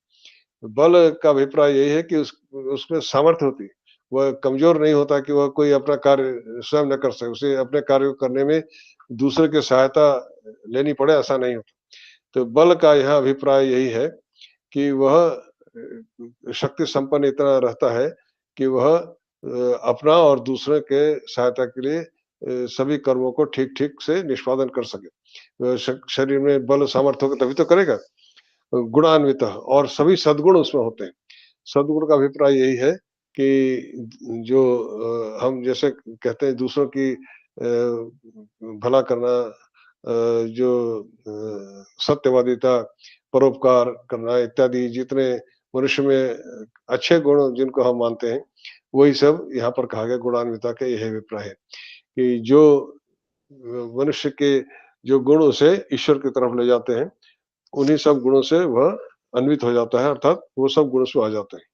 बल का अभिप्राय यही है कि उसमें सामर्थ्य होती है। वह कमज़ोर नहीं होता कि वह कोई अपना कार्य स्वयं न कर सके। उसे अपने कार्य को करने में दूसरे की सहायता लेनी पड़े, ऐसा नहीं होता। तो बल का यहाँ अभिप्राय यही है कि वह शक्ति संपन्न इतना रहता है कि वह अपना और दूसरे के सहायता के लिए सभी कर्मों को ठीक-ठीक से निष्पादन कर सके। शरीर में बल सामर्थ्य होगा तभी तो करेगा। गुणान्वित और सभी सद्गुण उसमें होते हैं। सद्गुण का अभिप्राय यही है कि जो हम जैसे कहते हैं दूसरों की भला करना, जो सत्यवादिता, परोपकार करना इत्यादि जितने मनुष्य में अच्छे गुण जिनको हम मानते हैं, वही सब यहाँ पर कहा गया। गुणान्विता का यही अभिप्राय है कि जो मनुष्य के जो गुण उसे ईश्वर की तरफ ले जाते हैं, उन्हीं सब गुणों से वह अन्वित हो जाता है, अर्थात वो सब गुण उसमें आ जाते हैं।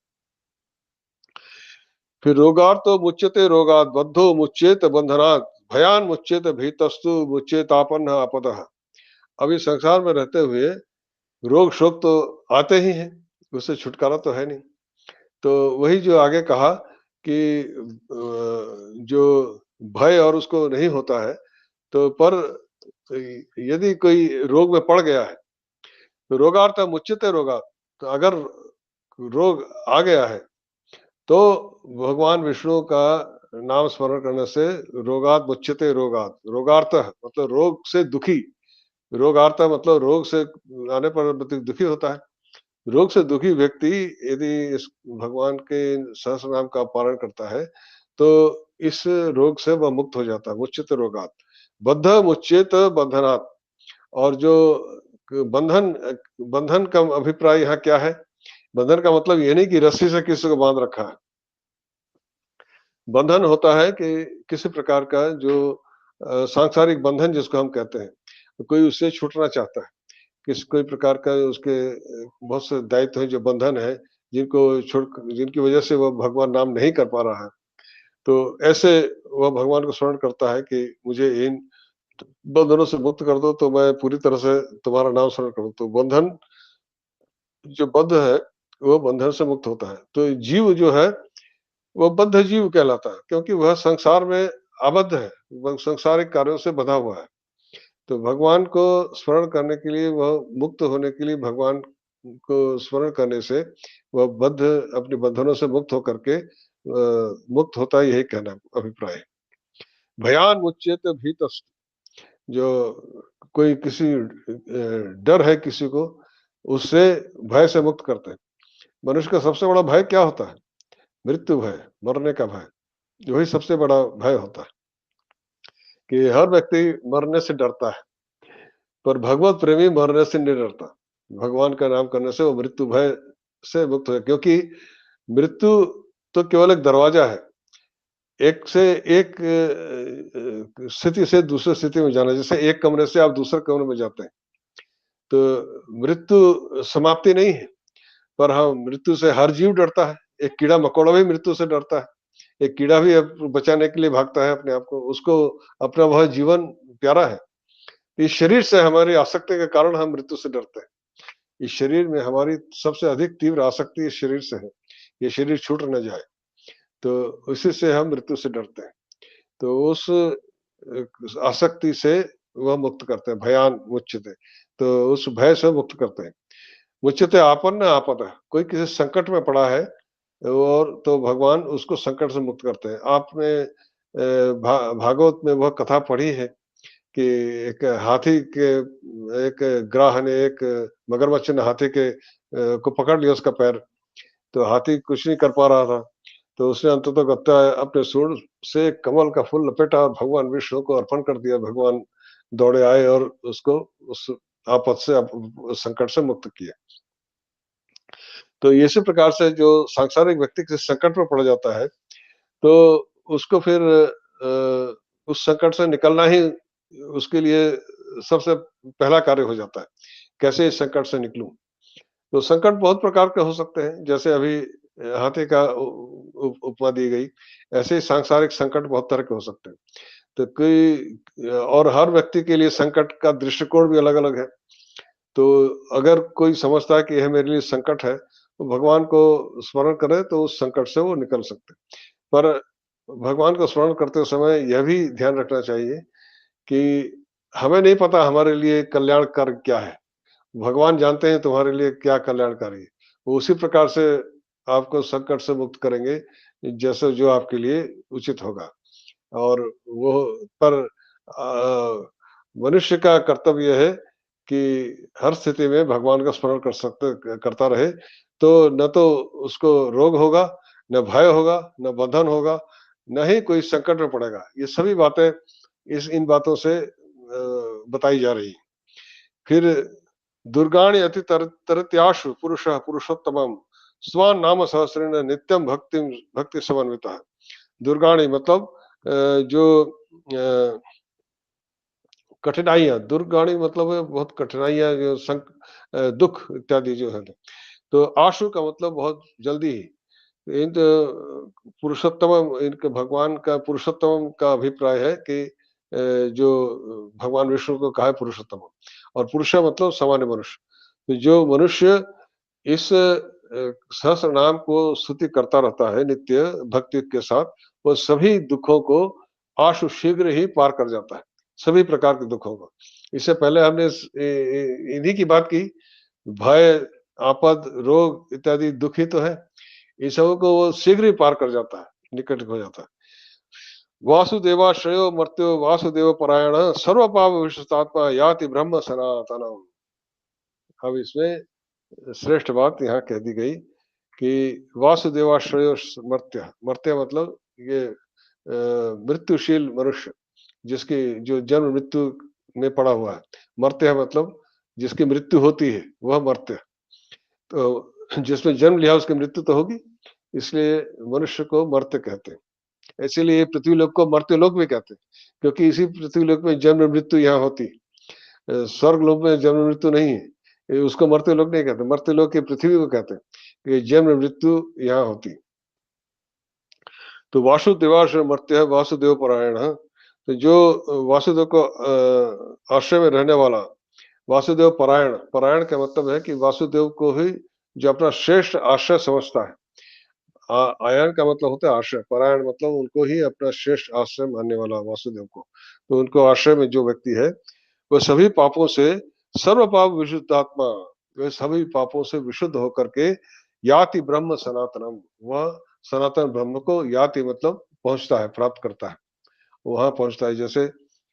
फिर रोगार्तो मुच्यते रोगात्, बद्धो मुच्येत बंधनात्, भयान मुच्येत भीतस्तु मुच्येतापन्न आपदः। अभी संसार में रहते हुए रोग शोक तो आते ही हैं, उससे छुटकारा तो है नहीं। तो वही जो आगे कहा कि जो भय और उसको नहीं होता है, तो पर यदि कोई रोग में पड़ गया है, तो रोगार्थ मुच्यते रोगात्, तो अगर रोग आ गया है तो भगवान विष्णु का नाम स्मरण करने से रोगात् मुच्यते रोगात्, रोगार्तः मतलब रोग से दुखी, रोगार्तः मतलब रोग से आने पर दुखी होता है। रोग से दुखी व्यक्ति यदि इस भगवान के सहस्र नाम का पारण करता है, तो इस रोग से वह मुक्त हो जाता है, मुच्यते रोगात्। बद्ध मुच्येत बंधनात्, और जो बंधन बंधन का अभिप्राय यहाँ क्या है? बंधन का मतलब ये नहीं कि रस्सी से किसी को बांध रखा है। बंधन होता है कि किसी प्रकार का जो सांसारिक बंधन जिसको हम कहते हैं, तो कोई उससे छूटना चाहता है। किसी कोई प्रकार का उसके बहुत से दायित्व हैं जो बंधन है, जिनकी वजह से वह भगवान नाम नहीं कर पा रहा है। तो ऐसे वह भगवान को स्मरण करता है कि मुझे इन बंधनों से मुक्त कर दो तो मैं पूरी तरह से तुम्हारा नाम स्मरण करूँ। तो बंधन जो बद्ध है, वो बंधन से मुक्त होता है। तो जीव जो है वो बद्ध जीव कहलाता है, क्योंकि वह संसार में आबद्ध है, वह सांसारिक कार्यों से बंधा हुआ है। तो भगवान को स्मरण करने के लिए, वह मुक्त होने के लिए भगवान को स्मरण करने से वह बद्ध अपने बंधनों से मुक्त होकर के मुक्त होता है, यही कहना अभिप्राय है। भयान मुच्येत भीतस्, जो कोई किसी डर है किसी को, उससे भय से मुक्त करते हैं। मनुष्य का सबसे बड़ा भय क्या होता है? मृत्यु भय, मरने का भय। वही सबसे बड़ा भय होता है कि हर व्यक्ति मरने से डरता है, पर भगवत प्रेमी मरने से नहीं डरता। भगवान का नाम करने से वो मृत्यु भय से मुक्त हो, क्योंकि मृत्यु तो केवल एक दरवाजा है। एक से एक स्थिति से दूसरी स्थिति में जाना, जैसे एक कमरे से आप दूसरे कमरे में जाते हैं। तो मृत्यु समाप्ति नहीं है, पर हाँ, मृत्यु से हर जीव डरता है। एक कीड़ा-मकोड़ा भी मृत्यु से डरता है। एक कीड़ा भी बचाने के लिए भागता है अपने आप को, उसको अपना वह जीवन प्यारा है। इस शरीर से हमारी आसक्ति के कारण हम मृत्यु से डरते हैं। इस शरीर में हमारी सबसे अधिक तीव्र आसक्ति इस शरीर से है। ये शरीर छूट न जाए, तो उसी से हम मृत्यु से डरते हैं। तो उस आसक्ति से वह मुक्त करते हैं, भयान मुच्यते। तो उस भय से मुक्त करते हैं। मुच्यते आपन्न आपदः, कोई किसी संकट में पड़ा है और तो भगवान उसको संकट से मुक्त करते हैं। आपने भागवत में वह कथा पढ़ी है कि एक हाथी के एक ग्राह ने, एक मगरमच्छ ने हाथी के को पकड़ लिया उसका पैर, तो हाथी कुछ नहीं कर पा रहा था। तो उसने अंततः अपने सूंड से कमल का फूल लपेटा और भगवान विष्णु को अर्पण कर दिया। भगवान दौड़े आए और उसको उस आपद से संकट से मुक्त किया। तो इसी प्रकार से जो सांसारिक व्यक्ति किसी संकट में पड़ जाता है, तो उसको फिर उस संकट से निकलना ही उसके लिए सबसे पहला कार्य हो जाता है। कैसे इस संकट से निकलूँ? तो संकट बहुत प्रकार के हो सकते हैं, जैसे अभी हाथी का उपमा दी गई, ऐसे ही सांसारिक संकट बहुत तरह के हो सकते हैं। तो कोई और हर व्यक्ति के लिए संकट का दृष्टिकोण भी अलग-अलग है। तो अगर कोई समझता है कि यह मेरे लिए संकट है, तो भगवान को स्मरण करे तो उस संकट से वो निकल सकते हैं। पर भगवान को स्मरण करते समय यह भी ध्यान रखना चाहिए कि हमें नहीं पता हमारे लिए कल्याणकारी क्या है। भगवान जानते हैं तुम्हारे लिए क्या कल्याणकारी है। वो उसी प्रकार से आपको संकट से मुक्त करेंगे, जैसे जो आपके लिए उचित होगा। और वो पर मनुष्य का कर्तव्य है कि हर स्थिति में भगवान का स्मरण करता रहे, तो न तो उसको रोग होगा, न भय होगा, न बंधन होगा, न ही कोई संकट में पड़ेगा। ये सभी बातें इन बातों से बताई जा रही हैं। फिर दुर्गाणि अति तरत्याशु पुरुषः पुरुषोत्तमम् स्वान् नाम सहस्रेण नित्यं भक्ति समन्वितः। दुर्गाणि मतलब जो कठिनाइयाँ, दुर्गाणि मतलब है बहुत कठिनाइयाँ जो दुःख इत्यादि जो है। तो आशु का मतलब बहुत जल्दी ही। इन पुरुषोत्तम इनके भगवान का पुरुषोत्तम का अभिप्राय है कि जो भगवान विष्णु को कहा है पुरुषोत्तम और पुरुष मतलब सामान्य मनुष्य। तो जो मनुष्य इस सहस्र नाम को स्तुति करता रहता है नित्य भक्ति के साथ, वो सभी दुखों को आशु शीघ्र ही पार कर जाता है, सभी प्रकार के दुखों को। इससे पहले हमने इन्हीं की बात की, भय, आपद, रोग इत्यादि दुख ही तो है। इन सबों को वो शीघ्र ही पार कर जाता है, निकट हो जाता है। वासुदेवाश्रयो मर्त्यो वासुदेव परायण सर्व पाप विश्वतात्मा याति ब्रह्म सनातनम। अब इसमें श्रेष्ठ बात यहाँ कह दी गई कि वासुदेवाश्रयो मर्त्य, मर्त्य मतलब ये मृत्युशील मनुष्य, जिसकी जो जन्म मृत्यु में पड़ा हुआ है। मर्त्य मतलब जिसकी मृत्यु होती है, वह मर्त्य। तो जिसने जन्म लिया उसकी मृत्यु तो होगी, इसलिए मनुष्य को मर्त्य कहते हैं। इसीलिए पृथ्वी लोक को मर्त्य लोक भी कहते हैं, क्योंकि इसी पृथ्वी लोक में जन्म मृत्यु यहाँ होती है। स्वर्ग लोक में जन्म मृत्यु नहीं है, उसको मर्त्य लोक नहीं कहते, मर्त्य लोक की पृथ्वी को कहते हैं कि जन्म मृत्यु यहाँ होती। तो वासुदेवाश्र मर्त्य है वासुदेव परायण है। तो जो वासुदेव को आश्रय में रहने वाला, वासुदेव परायण, परायण का मतलब है कि वासुदेव को ही जो अपना श्रेष्ठ आश्रय समझता है। आयन का मतलब होता है आश्रय, परायण मतलब उनको ही अपना श्रेष्ठ आश्रय मानने वाला वासुदेव को। तो उनको आश्रय में जो व्यक्ति है, वह सभी पापों से सर्व पाप विशुद्धात्मा, वह सभी पापों से विशुद्ध होकर के याति ब्रह्म सनातनम, वह सनातन ब्रह्म को याति मतलब पहुंचता है, प्राप्त करता है, वहां पहुंचता है। जैसे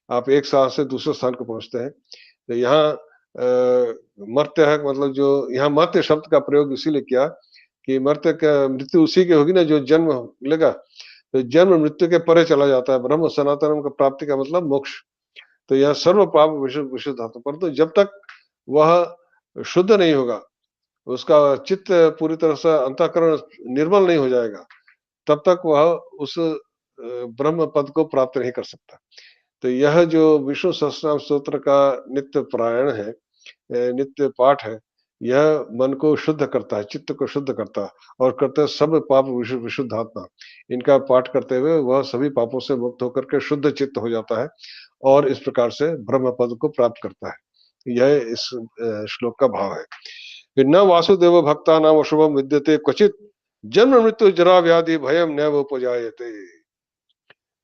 आप एक स्थान से दूसरे स्थान को पहुंचते हैं, तो यहाँ मर्त्य है मतलब जो यहाँ मर्त्य शब्द का प्रयोग इसीलिए किया कि मर्त्य का मृत्यु उसी की होगी ना जो जन्म लेगा, तो जन्म मृत्यु के परे चला जाता है। ब्रह्म सनातनम का प्राप्ति का मतलब मोक्ष। तो यह सर्व पाप विशुद्ध धातु, परंतु जब तक वह शुद्ध नहीं होगा, उसका चित्त पूरी तरह से अंतःकरण निर्मल नहीं हो जाएगा, तब तक वह उस ब्रह्म पद को प्राप्त नहीं कर सकता। तो यह जो विष्णु सहस्त्रनाम स्तोत्र का नित्य पारायण है, नित्य पाठ है, यह मन को शुद्ध करता है, चित्त को शुद्ध करता है और करते सब पाप विशुद्ध आत्मा। इनका पाठ करते हुए वह सभी पापों से मुक्त होकर के शुद्ध चित्त हो जाता है और इस प्रकार से ब्रह्म पद को प्राप्त करता है। यह इस श्लोक का भाव है। फिर न वासुदेव भक्ता नाम अशुभम विद्यते क्वचित जन्म मृत्यु जरा व्याधि भयम नैव उपजायते।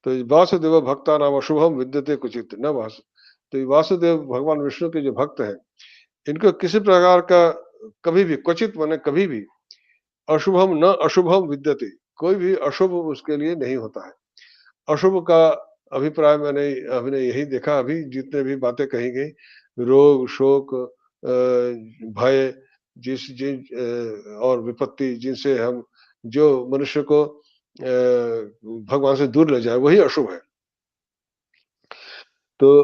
तो वासुदेव भक्ता नाम अशुभम विद्यते क्वचित न वासु, तो वासुदेव भगवान विष्णु के जो भक्त हैं, इनको किसी प्रकार का कभी भी, क्वचित माने कभी भी, अशुभम न अशुभम विद्यते, कोई भी अशुभ उसके लिए नहीं होता है। अशुभ का अभिप्राय मैंने हमने यही देखा, अभी जितने भी बातें कही गई, रोग शोक भय, और विपत्ति, जिनसे हम जो मनुष्य को भगवान से दूर ले जाए, वही अशुभ है। तो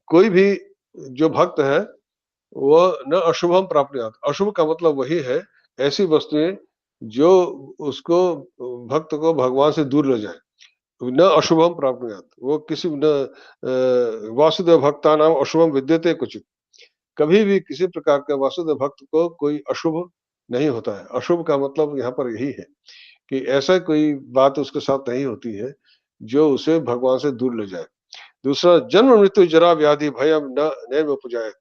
कोई भी जो भक्त है, वह न अशुभम प्राप्नुयात्। अशुभ का मतलब वही है, ऐसी वस्तुएँ जो उसको भक्त को भगवान से दूर ले जाए। न अशुभम प्राप्नुयात्। वो किसी न वासुदेव भक्तानां अशुभम विद्यते क्वचित्। कभी भी किसी प्रकार के वासुदेव भक्त को कोई अशुभ नहीं होता है। अशुभ का मतलब यहाँ पर यही है कि ऐसा कोई बात उसके साथ नहीं होती है, जो उसे भगवान से दूर ले जाए। दूसरा, जन्म मृत्यु जरा व्याधि भयम न नैव उपजायत।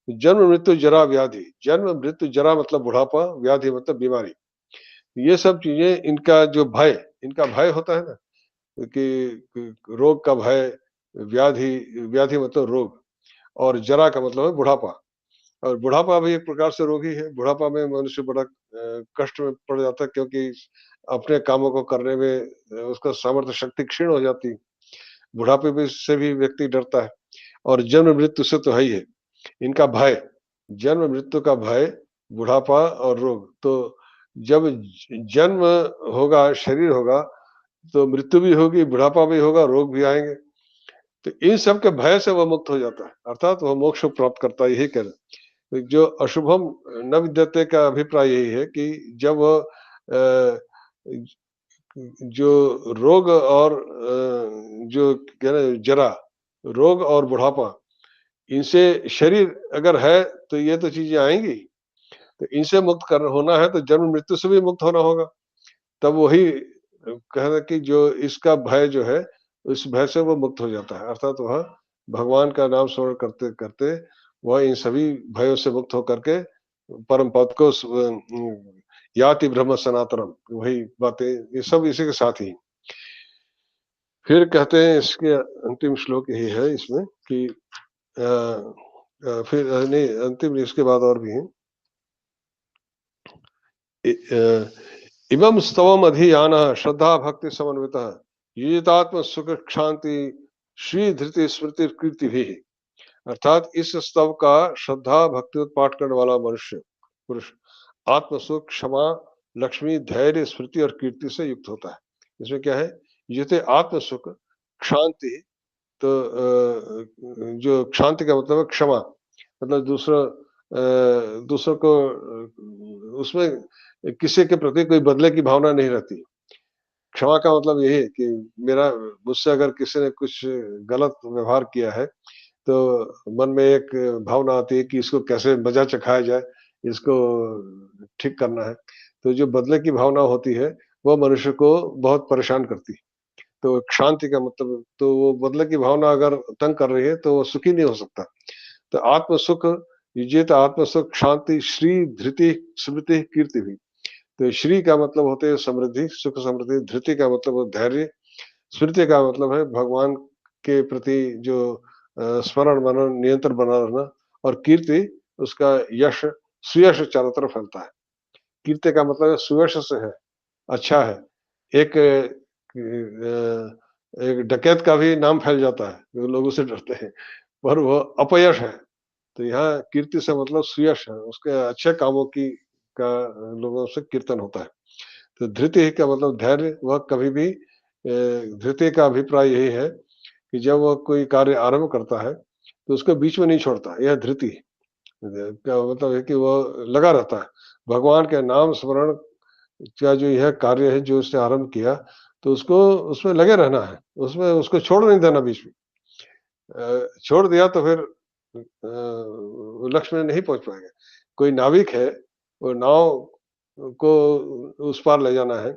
जन्म मृत्यु जरा व्याधि, जन्म मृत्यु जरा मतलब बुढ़ापा, व्याधि मतलब बीमारी। ये सब चीजें इनका जो भय, इनका भय होता है ना, कि रोग का भय, व्याधि, व्याधि मतलब रोग, और जरा का मतलब है बुढ़ापा। और बुढ़ापा भी एक प्रकार से रोग ही है। बुढ़ापा में मनुष्य बड़ा कष्ट में पड़ जाता है, क्योंकि अपने कामों को करने में उसका सामर्थ्य शक्ति क्षीण हो जाती है। बुढ़ापे में से भी व्यक्ति डरता है। और जन्म मृत्यु से तो है ही है। इनका भय, जन्म मृत्यु का भय, बुढ़ापा और रोग। तो जब जन्म होगा, शरीर होगा, तो मृत्यु भी होगी, बुढ़ापा भी होगा, रोग भी आएंगे। तो इन सब के भय से वह मुक्त हो जाता है, अर्थात वह मोक्ष प्राप्त करता है। यही कह रहे। जो अशुभम न विद्यते का अभिप्राय यही है कि जब वह जो रोग और जो कह रहे जरा, रोग और बुढ़ापा, इनसे शरीर अगर है तो ये तो चीजें आएंगी। तो इनसे मुक्त कर होना है तो जन्म मृत्यु से भी मुक्त होना होगा। तब वही कह रहे कि जो इसका भय जो है, उस भय से वो मुक्त हो जाता है, अर्थात वह भगवान का नाम स्मरण करते करते वह इन सभी भयों से मुक्त होकर के परम पद को याति ब्रह्म सनातनम, वही बातें, ये सब इसी के साथ ही। फिर कहते हैं, इसके अंतिम श्लोक यही है इसमें कि फिर नहीं, अंतिम नहीं, इसके बाद और भी है। इमं स्तवम अधियान श्रद्धा भक्ति समन्वितः युजितात्म सुख शांति श्री धृति स्मृति कीर्ति भी। अर्थात इस स्तव का श्रद्धा भक्ति पाठ करने वाला मनुष्य पुरुष आत्म सुख, क्षमा, लक्ष्मी, धैर्य, स्मृति और कीर्ति से युक्त होता है। इसमें क्या है, जिसे आत्म सुख, शांति, तो जो शांति का मतलब है क्षमा, मतलब दूसरों को उसमें किसी के प्रति कोई बदले की भावना नहीं रहती। क्षमा का मतलब यही है कि मेरा मुझसे अगर किसी ने कुछ गलत व्यवहार किया है, तो मन में एक भावना आती है कि इसको कैसे मजा चखाया जाए, इसको ठीक करना है। तो जो बदले की भावना होती है, वो मनुष्य को बहुत परेशान करती है। तो शांति का मतलब, तो वो बदले की भावना अगर तंग कर रही है, तो वो सुखी नहीं हो सकता। तो आत्म सुख, युजित आत्म सुख, शांति, श्री धृति स्मृति कीर्ति भी। तो श्री का मतलब होते है समृद्धि, सुख समृद्धि, धृति का मतलब धैर्य, स्मृति का मतलब है भगवान के प्रति जो स्मरण मनन नियंत्रण बना रहना, और कीर्ति उसका यश, सुयश चारों तरफ फैलता है। कीर्ति का मतलब है सुयश से है, अच्छा है। एक एक डकैत का भी नाम फैल जाता है, जो लोग उससे डरते हैं, पर वो अपयश है। तो यहाँ कीर्ति से मतलब सुयश है, उसके अच्छे कामों की का लोगों से कीर्तन होता है। तो धृति का मतलब धैर्य, वह कभी भी धृति का अभिप्राय यही है कि जब वह कोई कार्य आरंभ करता है, तो उसको बीच में नहीं छोड़ता, यह धृति का मतलब है कि वह लगा रहता है। भगवान के नाम स्मरण का जो यह कार्य है जो उसने आरंभ किया, तो उसको उसमें लगे रहना है, उसमें उसको छोड़ नहीं देना बीच में। छोड़ दिया तो फिर लक्ष्य में नहीं पहुँच पाएगा। कोई नाविक है, वो नाव को उस पार ले जाना है,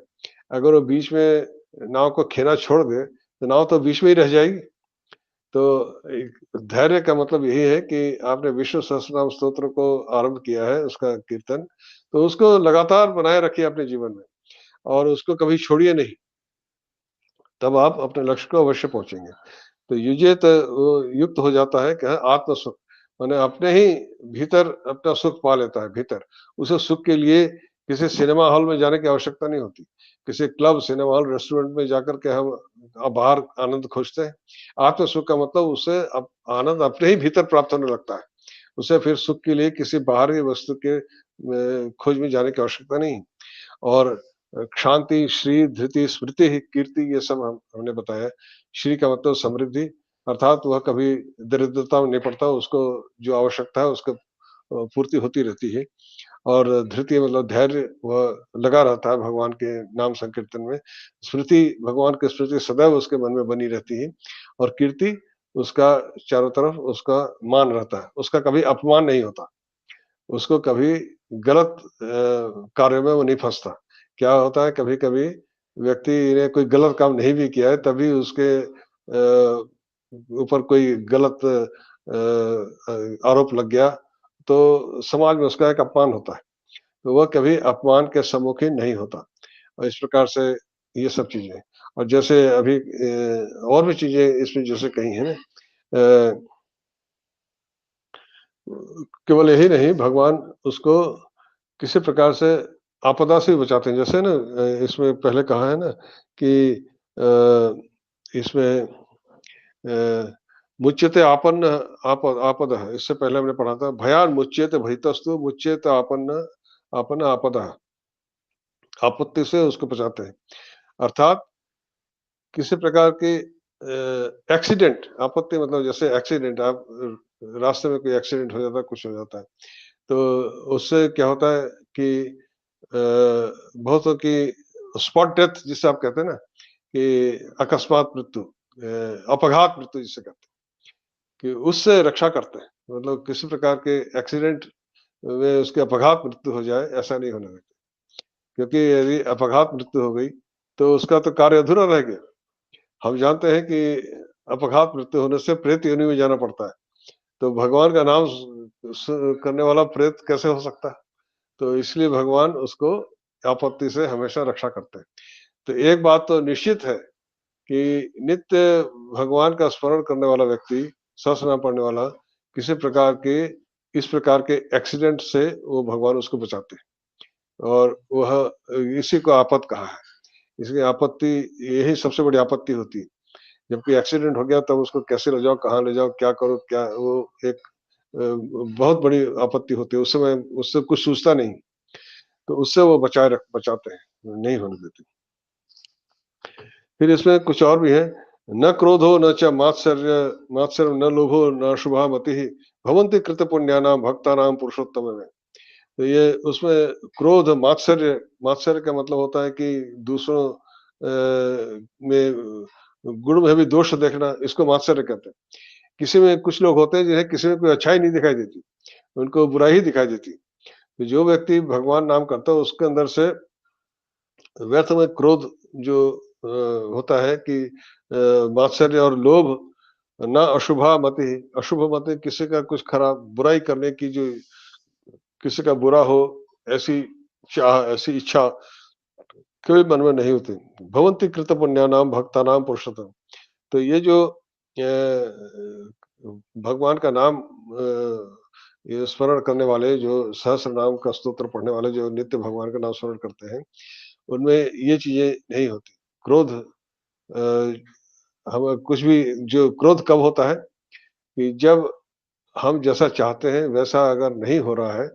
अगर वो बीच में नाव को खेना छोड़ दे, तो नाव तो बीच में ही रह जाएगी। तो एक धैर्य का मतलब यही है कि आपने विष्णु सहस्त्रनाम स्तोत्र को आरंभ किया है, उसका कीर्तन, तो उसको लगातार बनाए रखिए अपने जीवन में, और उसको कभी छोड़िए नहीं, तब आप अपने लक्ष्य को अवश्य पहुँचेंगे। तो युजित वो युक्त हो जाता है क्या, आत्म सुख, माने अपने ही भीतर अपना सुख पा लेता है भीतर। उसे सुख के लिए किसी सिनेमा हॉल में जाने की आवश्यकता नहीं होती। किसी क्लब, सिनेमा हॉल, रेस्टोरेंट में जाकर के हम बाहर आनंद खोजते हैं। आत्म सुख का मतलब उसे आनंद अपने ही भीतर प्राप्त होने लगता है। उसे फिर सुख के लिए किसी बाहर की वस्तु के खोज में जाने की आवश्यकता नहीं। और शांति, श्री, धृति, स्मृति, कीर्ति, ये सब हमने बताया। श्री का मतलब समृद्धि, अर्थात वह कभी दरिद्रता में नहीं पड़ता, उसको जो आवश्यकता है उसको पूर्ति होती रहती है। और धृति मतलब धैर्य वह लगा रहता है भगवान के नाम संकीर्तन में। स्मृति भगवान की स्मृति सदैव उसके मन में बनी रहती है और कीर्ति उसका चारों तरफ उसका मान रहता है, उसका कभी अपमान नहीं होता। उसको कभी गलत कार्य में वो नहीं फँसता। क्या होता है कभी-कभी व्यक्ति ने कोई गलत काम नहीं भी किया है तभी उसके ऊपर कोई गलत आरोप लग गया, तो समाज में उसका एक अपमान होता है। तो वह कभी अपमान के सम्मुखीन नहीं होता। और इस प्रकार से ये सब चीज़ें और जैसे अभी और भी चीज़ें इसमें जैसे कही हैं ना अ, केवल यही नहीं भगवान उसको किसी प्रकार से आपदा से भी बचाते हैं। जैसे ना इसमें पहले कहा है ना कि इसमें मुच्यते आपन्न आपदः इससे पहले हमने पढ़ा था भयान् मुच्यते भयतस्तु मुच्यते आपन्न आपन्न आपदः आपत्ति से उसको बचाते हैं। अर्थात किसी प्रकार की एक्सीडेंट आपत्ति मतलब जैसे एक्सीडेंट आप रास्ते में कोई एक्सीडेंट हो जाता है, कुछ हो जाता है। तो उससे क्या होता है कि बहुतों की स्पॉट डेथ जिसे आप कहते हैं ना कि अकस्मात मृत्यु अपघात मृत्यु जिसे कहते हैं कि उससे रक्षा करते हैं। मतलब किसी प्रकार के एक्सीडेंट में उसकी अपघात मृत्यु हो जाए, ऐसा नहीं होने देते। क्योंकि यदि अपघात मृत्यु हो गई, तो उसका तो कार्य अधूरा रह गया। हम जानते हैं कि अपघात मृत्यु होने से प्रेत योनि में जाना पड़ता है। तो भगवान का नाम करने वाला प्रेत कैसे हो सकता है? तो इसलिए भगवान उसको आपत्ति से हमेशा रक्षा करते हैं। तो एक बात तो निश्चित है कि नित्य भगवान का स्मरण करने वाला व्यक्ति, सहस्रनाम पढ़ने वाला, किसी प्रकार के इस प्रकार के एक्सीडेंट से वो भगवान उसको बचाते हैं और वह इसी को आपत कहा है। इसलिए आपत्ति यही सबसे बड़ी आपत्ति होती है। जब कोई एक्सीडेंट हो गया तब उसको कैसे ले जाओ, कहाँ ले जाओ, क्या करो, क्या वो एक बहुत बड़ी आपत्ति होती है। उस समय उससे कुछ सूझता नहीं, तो उससे वो बचाते हैं, नहीं होने देते। फिर इसमें कुछ और भी है, न क्रोधो न च मात्सर्य न लोभो न शुभा मतिः भवन्ति कृतपुण्यानां भक्तानां पुरुषोत्तम में। तो ये उसमें क्रोध, मात्सर्य का मतलब होता है कि दूसरों में गुण में भी दोष देखना, इसको मात्सर्य कहते हैं। किसी में कुछ लोग होते हैं जिन्हें किसी में कोई अच्छाई नहीं दिखाई देती, उनको बुराई ही दिखाई देती। तो जो व्यक्ति भगवान नाम करता है उसके अंदर से व्यर्थ में क्रोध जो होता है कि मात्सर्य और लोभ, ना अशुभा मति, अशुभ मति किसी का कुछ खराब बुराई करने की जो किसी का बुरा हो ऐसी चाह, ऐसी इच्छा कोई मन में नहीं होती। भवन्ति कृत पुण्यानाम भक्तानाम पुरुषोत्तम। तो ये जो भगवान का नाम ये स्मरण करने वाले जो सहस्र नाम का स्तोत्र पढ़ने वाले जो नित्य भगवान का नाम स्मरण करते हैं, उनमें ये चीज़ें नहीं होती। क्रोध हम कुछ भी जो क्रोध कब होता है कि जब हम जैसा चाहते हैं वैसा अगर नहीं हो रहा है,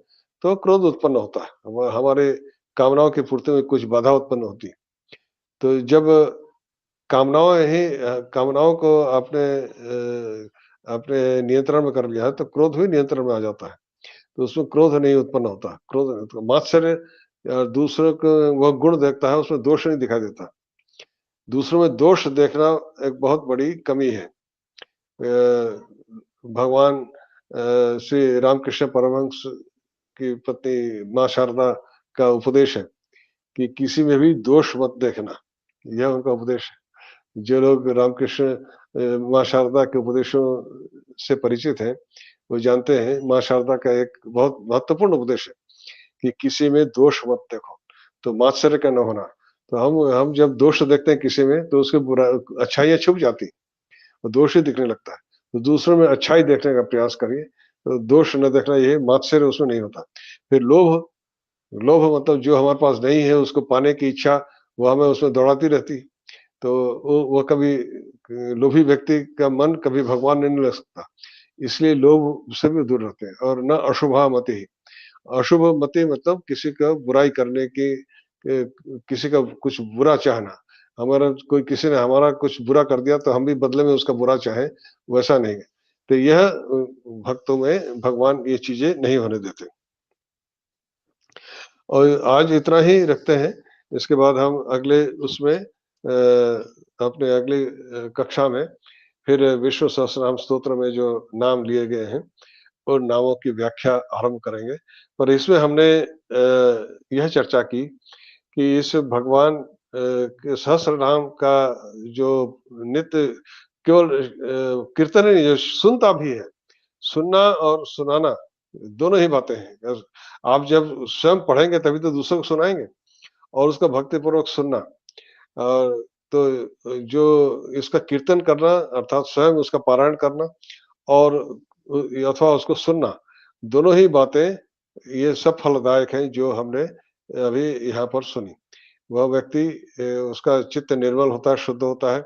तो क्रोध उत्पन्न होता है। हमारे कामनाओं की पूर्ति में कुछ बाधा उत्पन्न होती है। तो जब कामनाओं को आपने अपने नियंत्रण में कर लिया है, तो क्रोध भी नियंत्रण में आ जाता है। तो उसमें क्रोध नहीं उत्पन्न होता। क्रोध तो मात्सर्य दूसरों को वह गुण देखता है, उसमें दोष नहीं दिखाई देता। दूसरों में दोष देखना एक बहुत बड़ी कमी है। भगवान श्री रामकृष्ण परमहंस की पत्नी माँ शारदा का उपदेश है कि किसी में भी दोष मत देखना, यह उनका उपदेश है। जो लोग रामकृष्ण माँ शारदा के उपदेशों से परिचित हैं, वो जानते हैं माँ शारदा का एक बहुत महत्वपूर्ण उपदेश है कि किसी में दोष मत देखो, तो मात्सर्य का न होना। तो हम जब दोष देखते हैं किसी में तो उसकी बुरा अच्छाइयाँ छुप जाती और दोष ही दिखने लगता है। तो दूसरों में अच्छाई देखने का प्रयास करिए, तो दोष न देखना ये मात्सर्य उसमें नहीं होता। फिर लोभ, लोभ मतलब जो हमारे पास नहीं है उसको पाने की इच्छा, वो हमें उसमें दौड़ाती रहती। तो वो कभी लोभी व्यक्ति का मन कभी भगवान में नहीं लग सकता। इसलिए लोभ से भी दूर रहते हैं और ना अशुभा मति। अशुभ मति मतलब किसी का बुराई करने की किसी का कुछ बुरा चाहना। हमारा कोई किसी ने हमारा कुछ बुरा कर दिया तो हम भी बदले में उसका बुरा चाहें, वैसा नहीं है। तो यह भक्तों में भगवान ये चीज़ें नहीं होने देते। और आज इतना ही रखते हैं, इसके बाद हम अगले उसमें अपने अगली कक्षा में फिर विष्णु सहस्त्रनाम स्तोत्र में जो नाम लिए गए हैं, उन नामों की व्याख्या आरंभ करेंगे। पर इसमें हमने यह चर्चा की कि इस भगवान के सहस्र नाम का जो नित्य केवल कीर्तन ही नहीं, जो सुनता भी है, सुनना और सुनाना दोनों ही बातें हैं। आप जब स्वयं पढ़ेंगे तभी तो दूसरों को सुनाएँगे और उसका भक्तिपूर्वक सुनना। तो जो इसका कीर्तन करना अर्थात स्वयं उसका पारायण करना और अथवा उसको सुनना, दोनों ही बातें ये सब फलदायक हैं जो हमने अभी यहाँ पर सुनी। वह व्यक्ति उसका चित्त निर्मल होता है, शुद्ध होता है,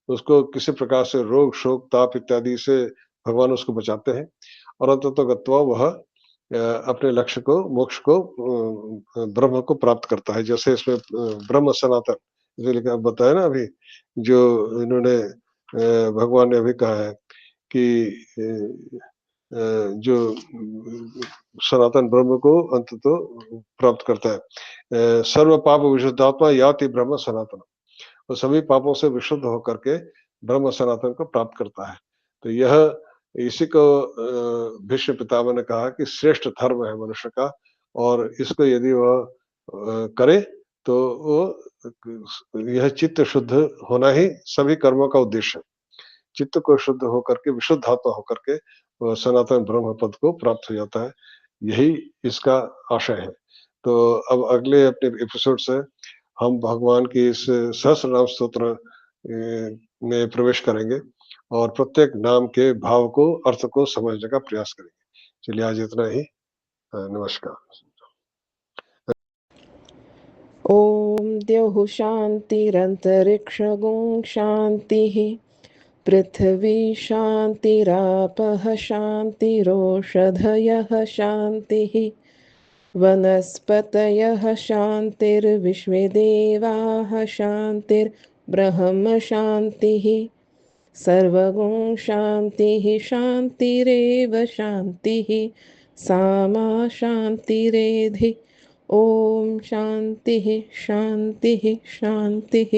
उसको किसी प्रकार से रोग, शोक, ताप इत्यादि से भगवान उसको बचाते हैं और अंततः गत्वा वह अपने लक्ष्य को, मोक्ष को ब्रह्म को प्राप्त करता है। जैसे इसमें ब्रह्म सनातन जो लिखा बताया ना अभी, जो इन्होंने भगवान ने अभी कहा है कि जो सनातन ब्रह्म को अंततः प्राप्त करता है। सर्व पाप विशुद्धात्मा याति ब्रह्म सनातन। वो सभी पापों से विशुद्ध होकर के ब्रह्म सनातन को प्राप्त करता है। तो यह इसी को भीष्म पितामह ने कहा कि श्रेष्ठ धर्म है मनुष्य का और इसको यदि वह करे तो वो यह चित्त शुद्ध होना ही सभी कर्मों का उद्देश्य है। चित्त को शुद्ध होकर के विशुद्ध आत्मा होकर के वह सनातन ब्रह्म पद को प्राप्त हो जाता है। यही इसका आशय है। तो अब अगले अपने एपिसोड से हम भगवान की इस सहस्रनाम स्तोत्र में प्रवेश करेंगे और प्रत्येक नाम के भाव को, अर्थ को समझने का प्रयास करेंगे। चलिए आज इतना ही। नमस्कार। ॐ द्यौः शान्तिरन्तरिक्षगुं शान्तिः पृथिवी शान्तिरापः शान्तिरोषधयः शान्तिः वनस्पतयः शान्तिर्विश्वे देवाः शान्तिर्ब्रह्म शान्तिः सर्वगुं शान्तिः शान्तिरेव शान्तिः सामा शान्तिरेधि ॐ शान्तिः शान्तिः शान्तिः।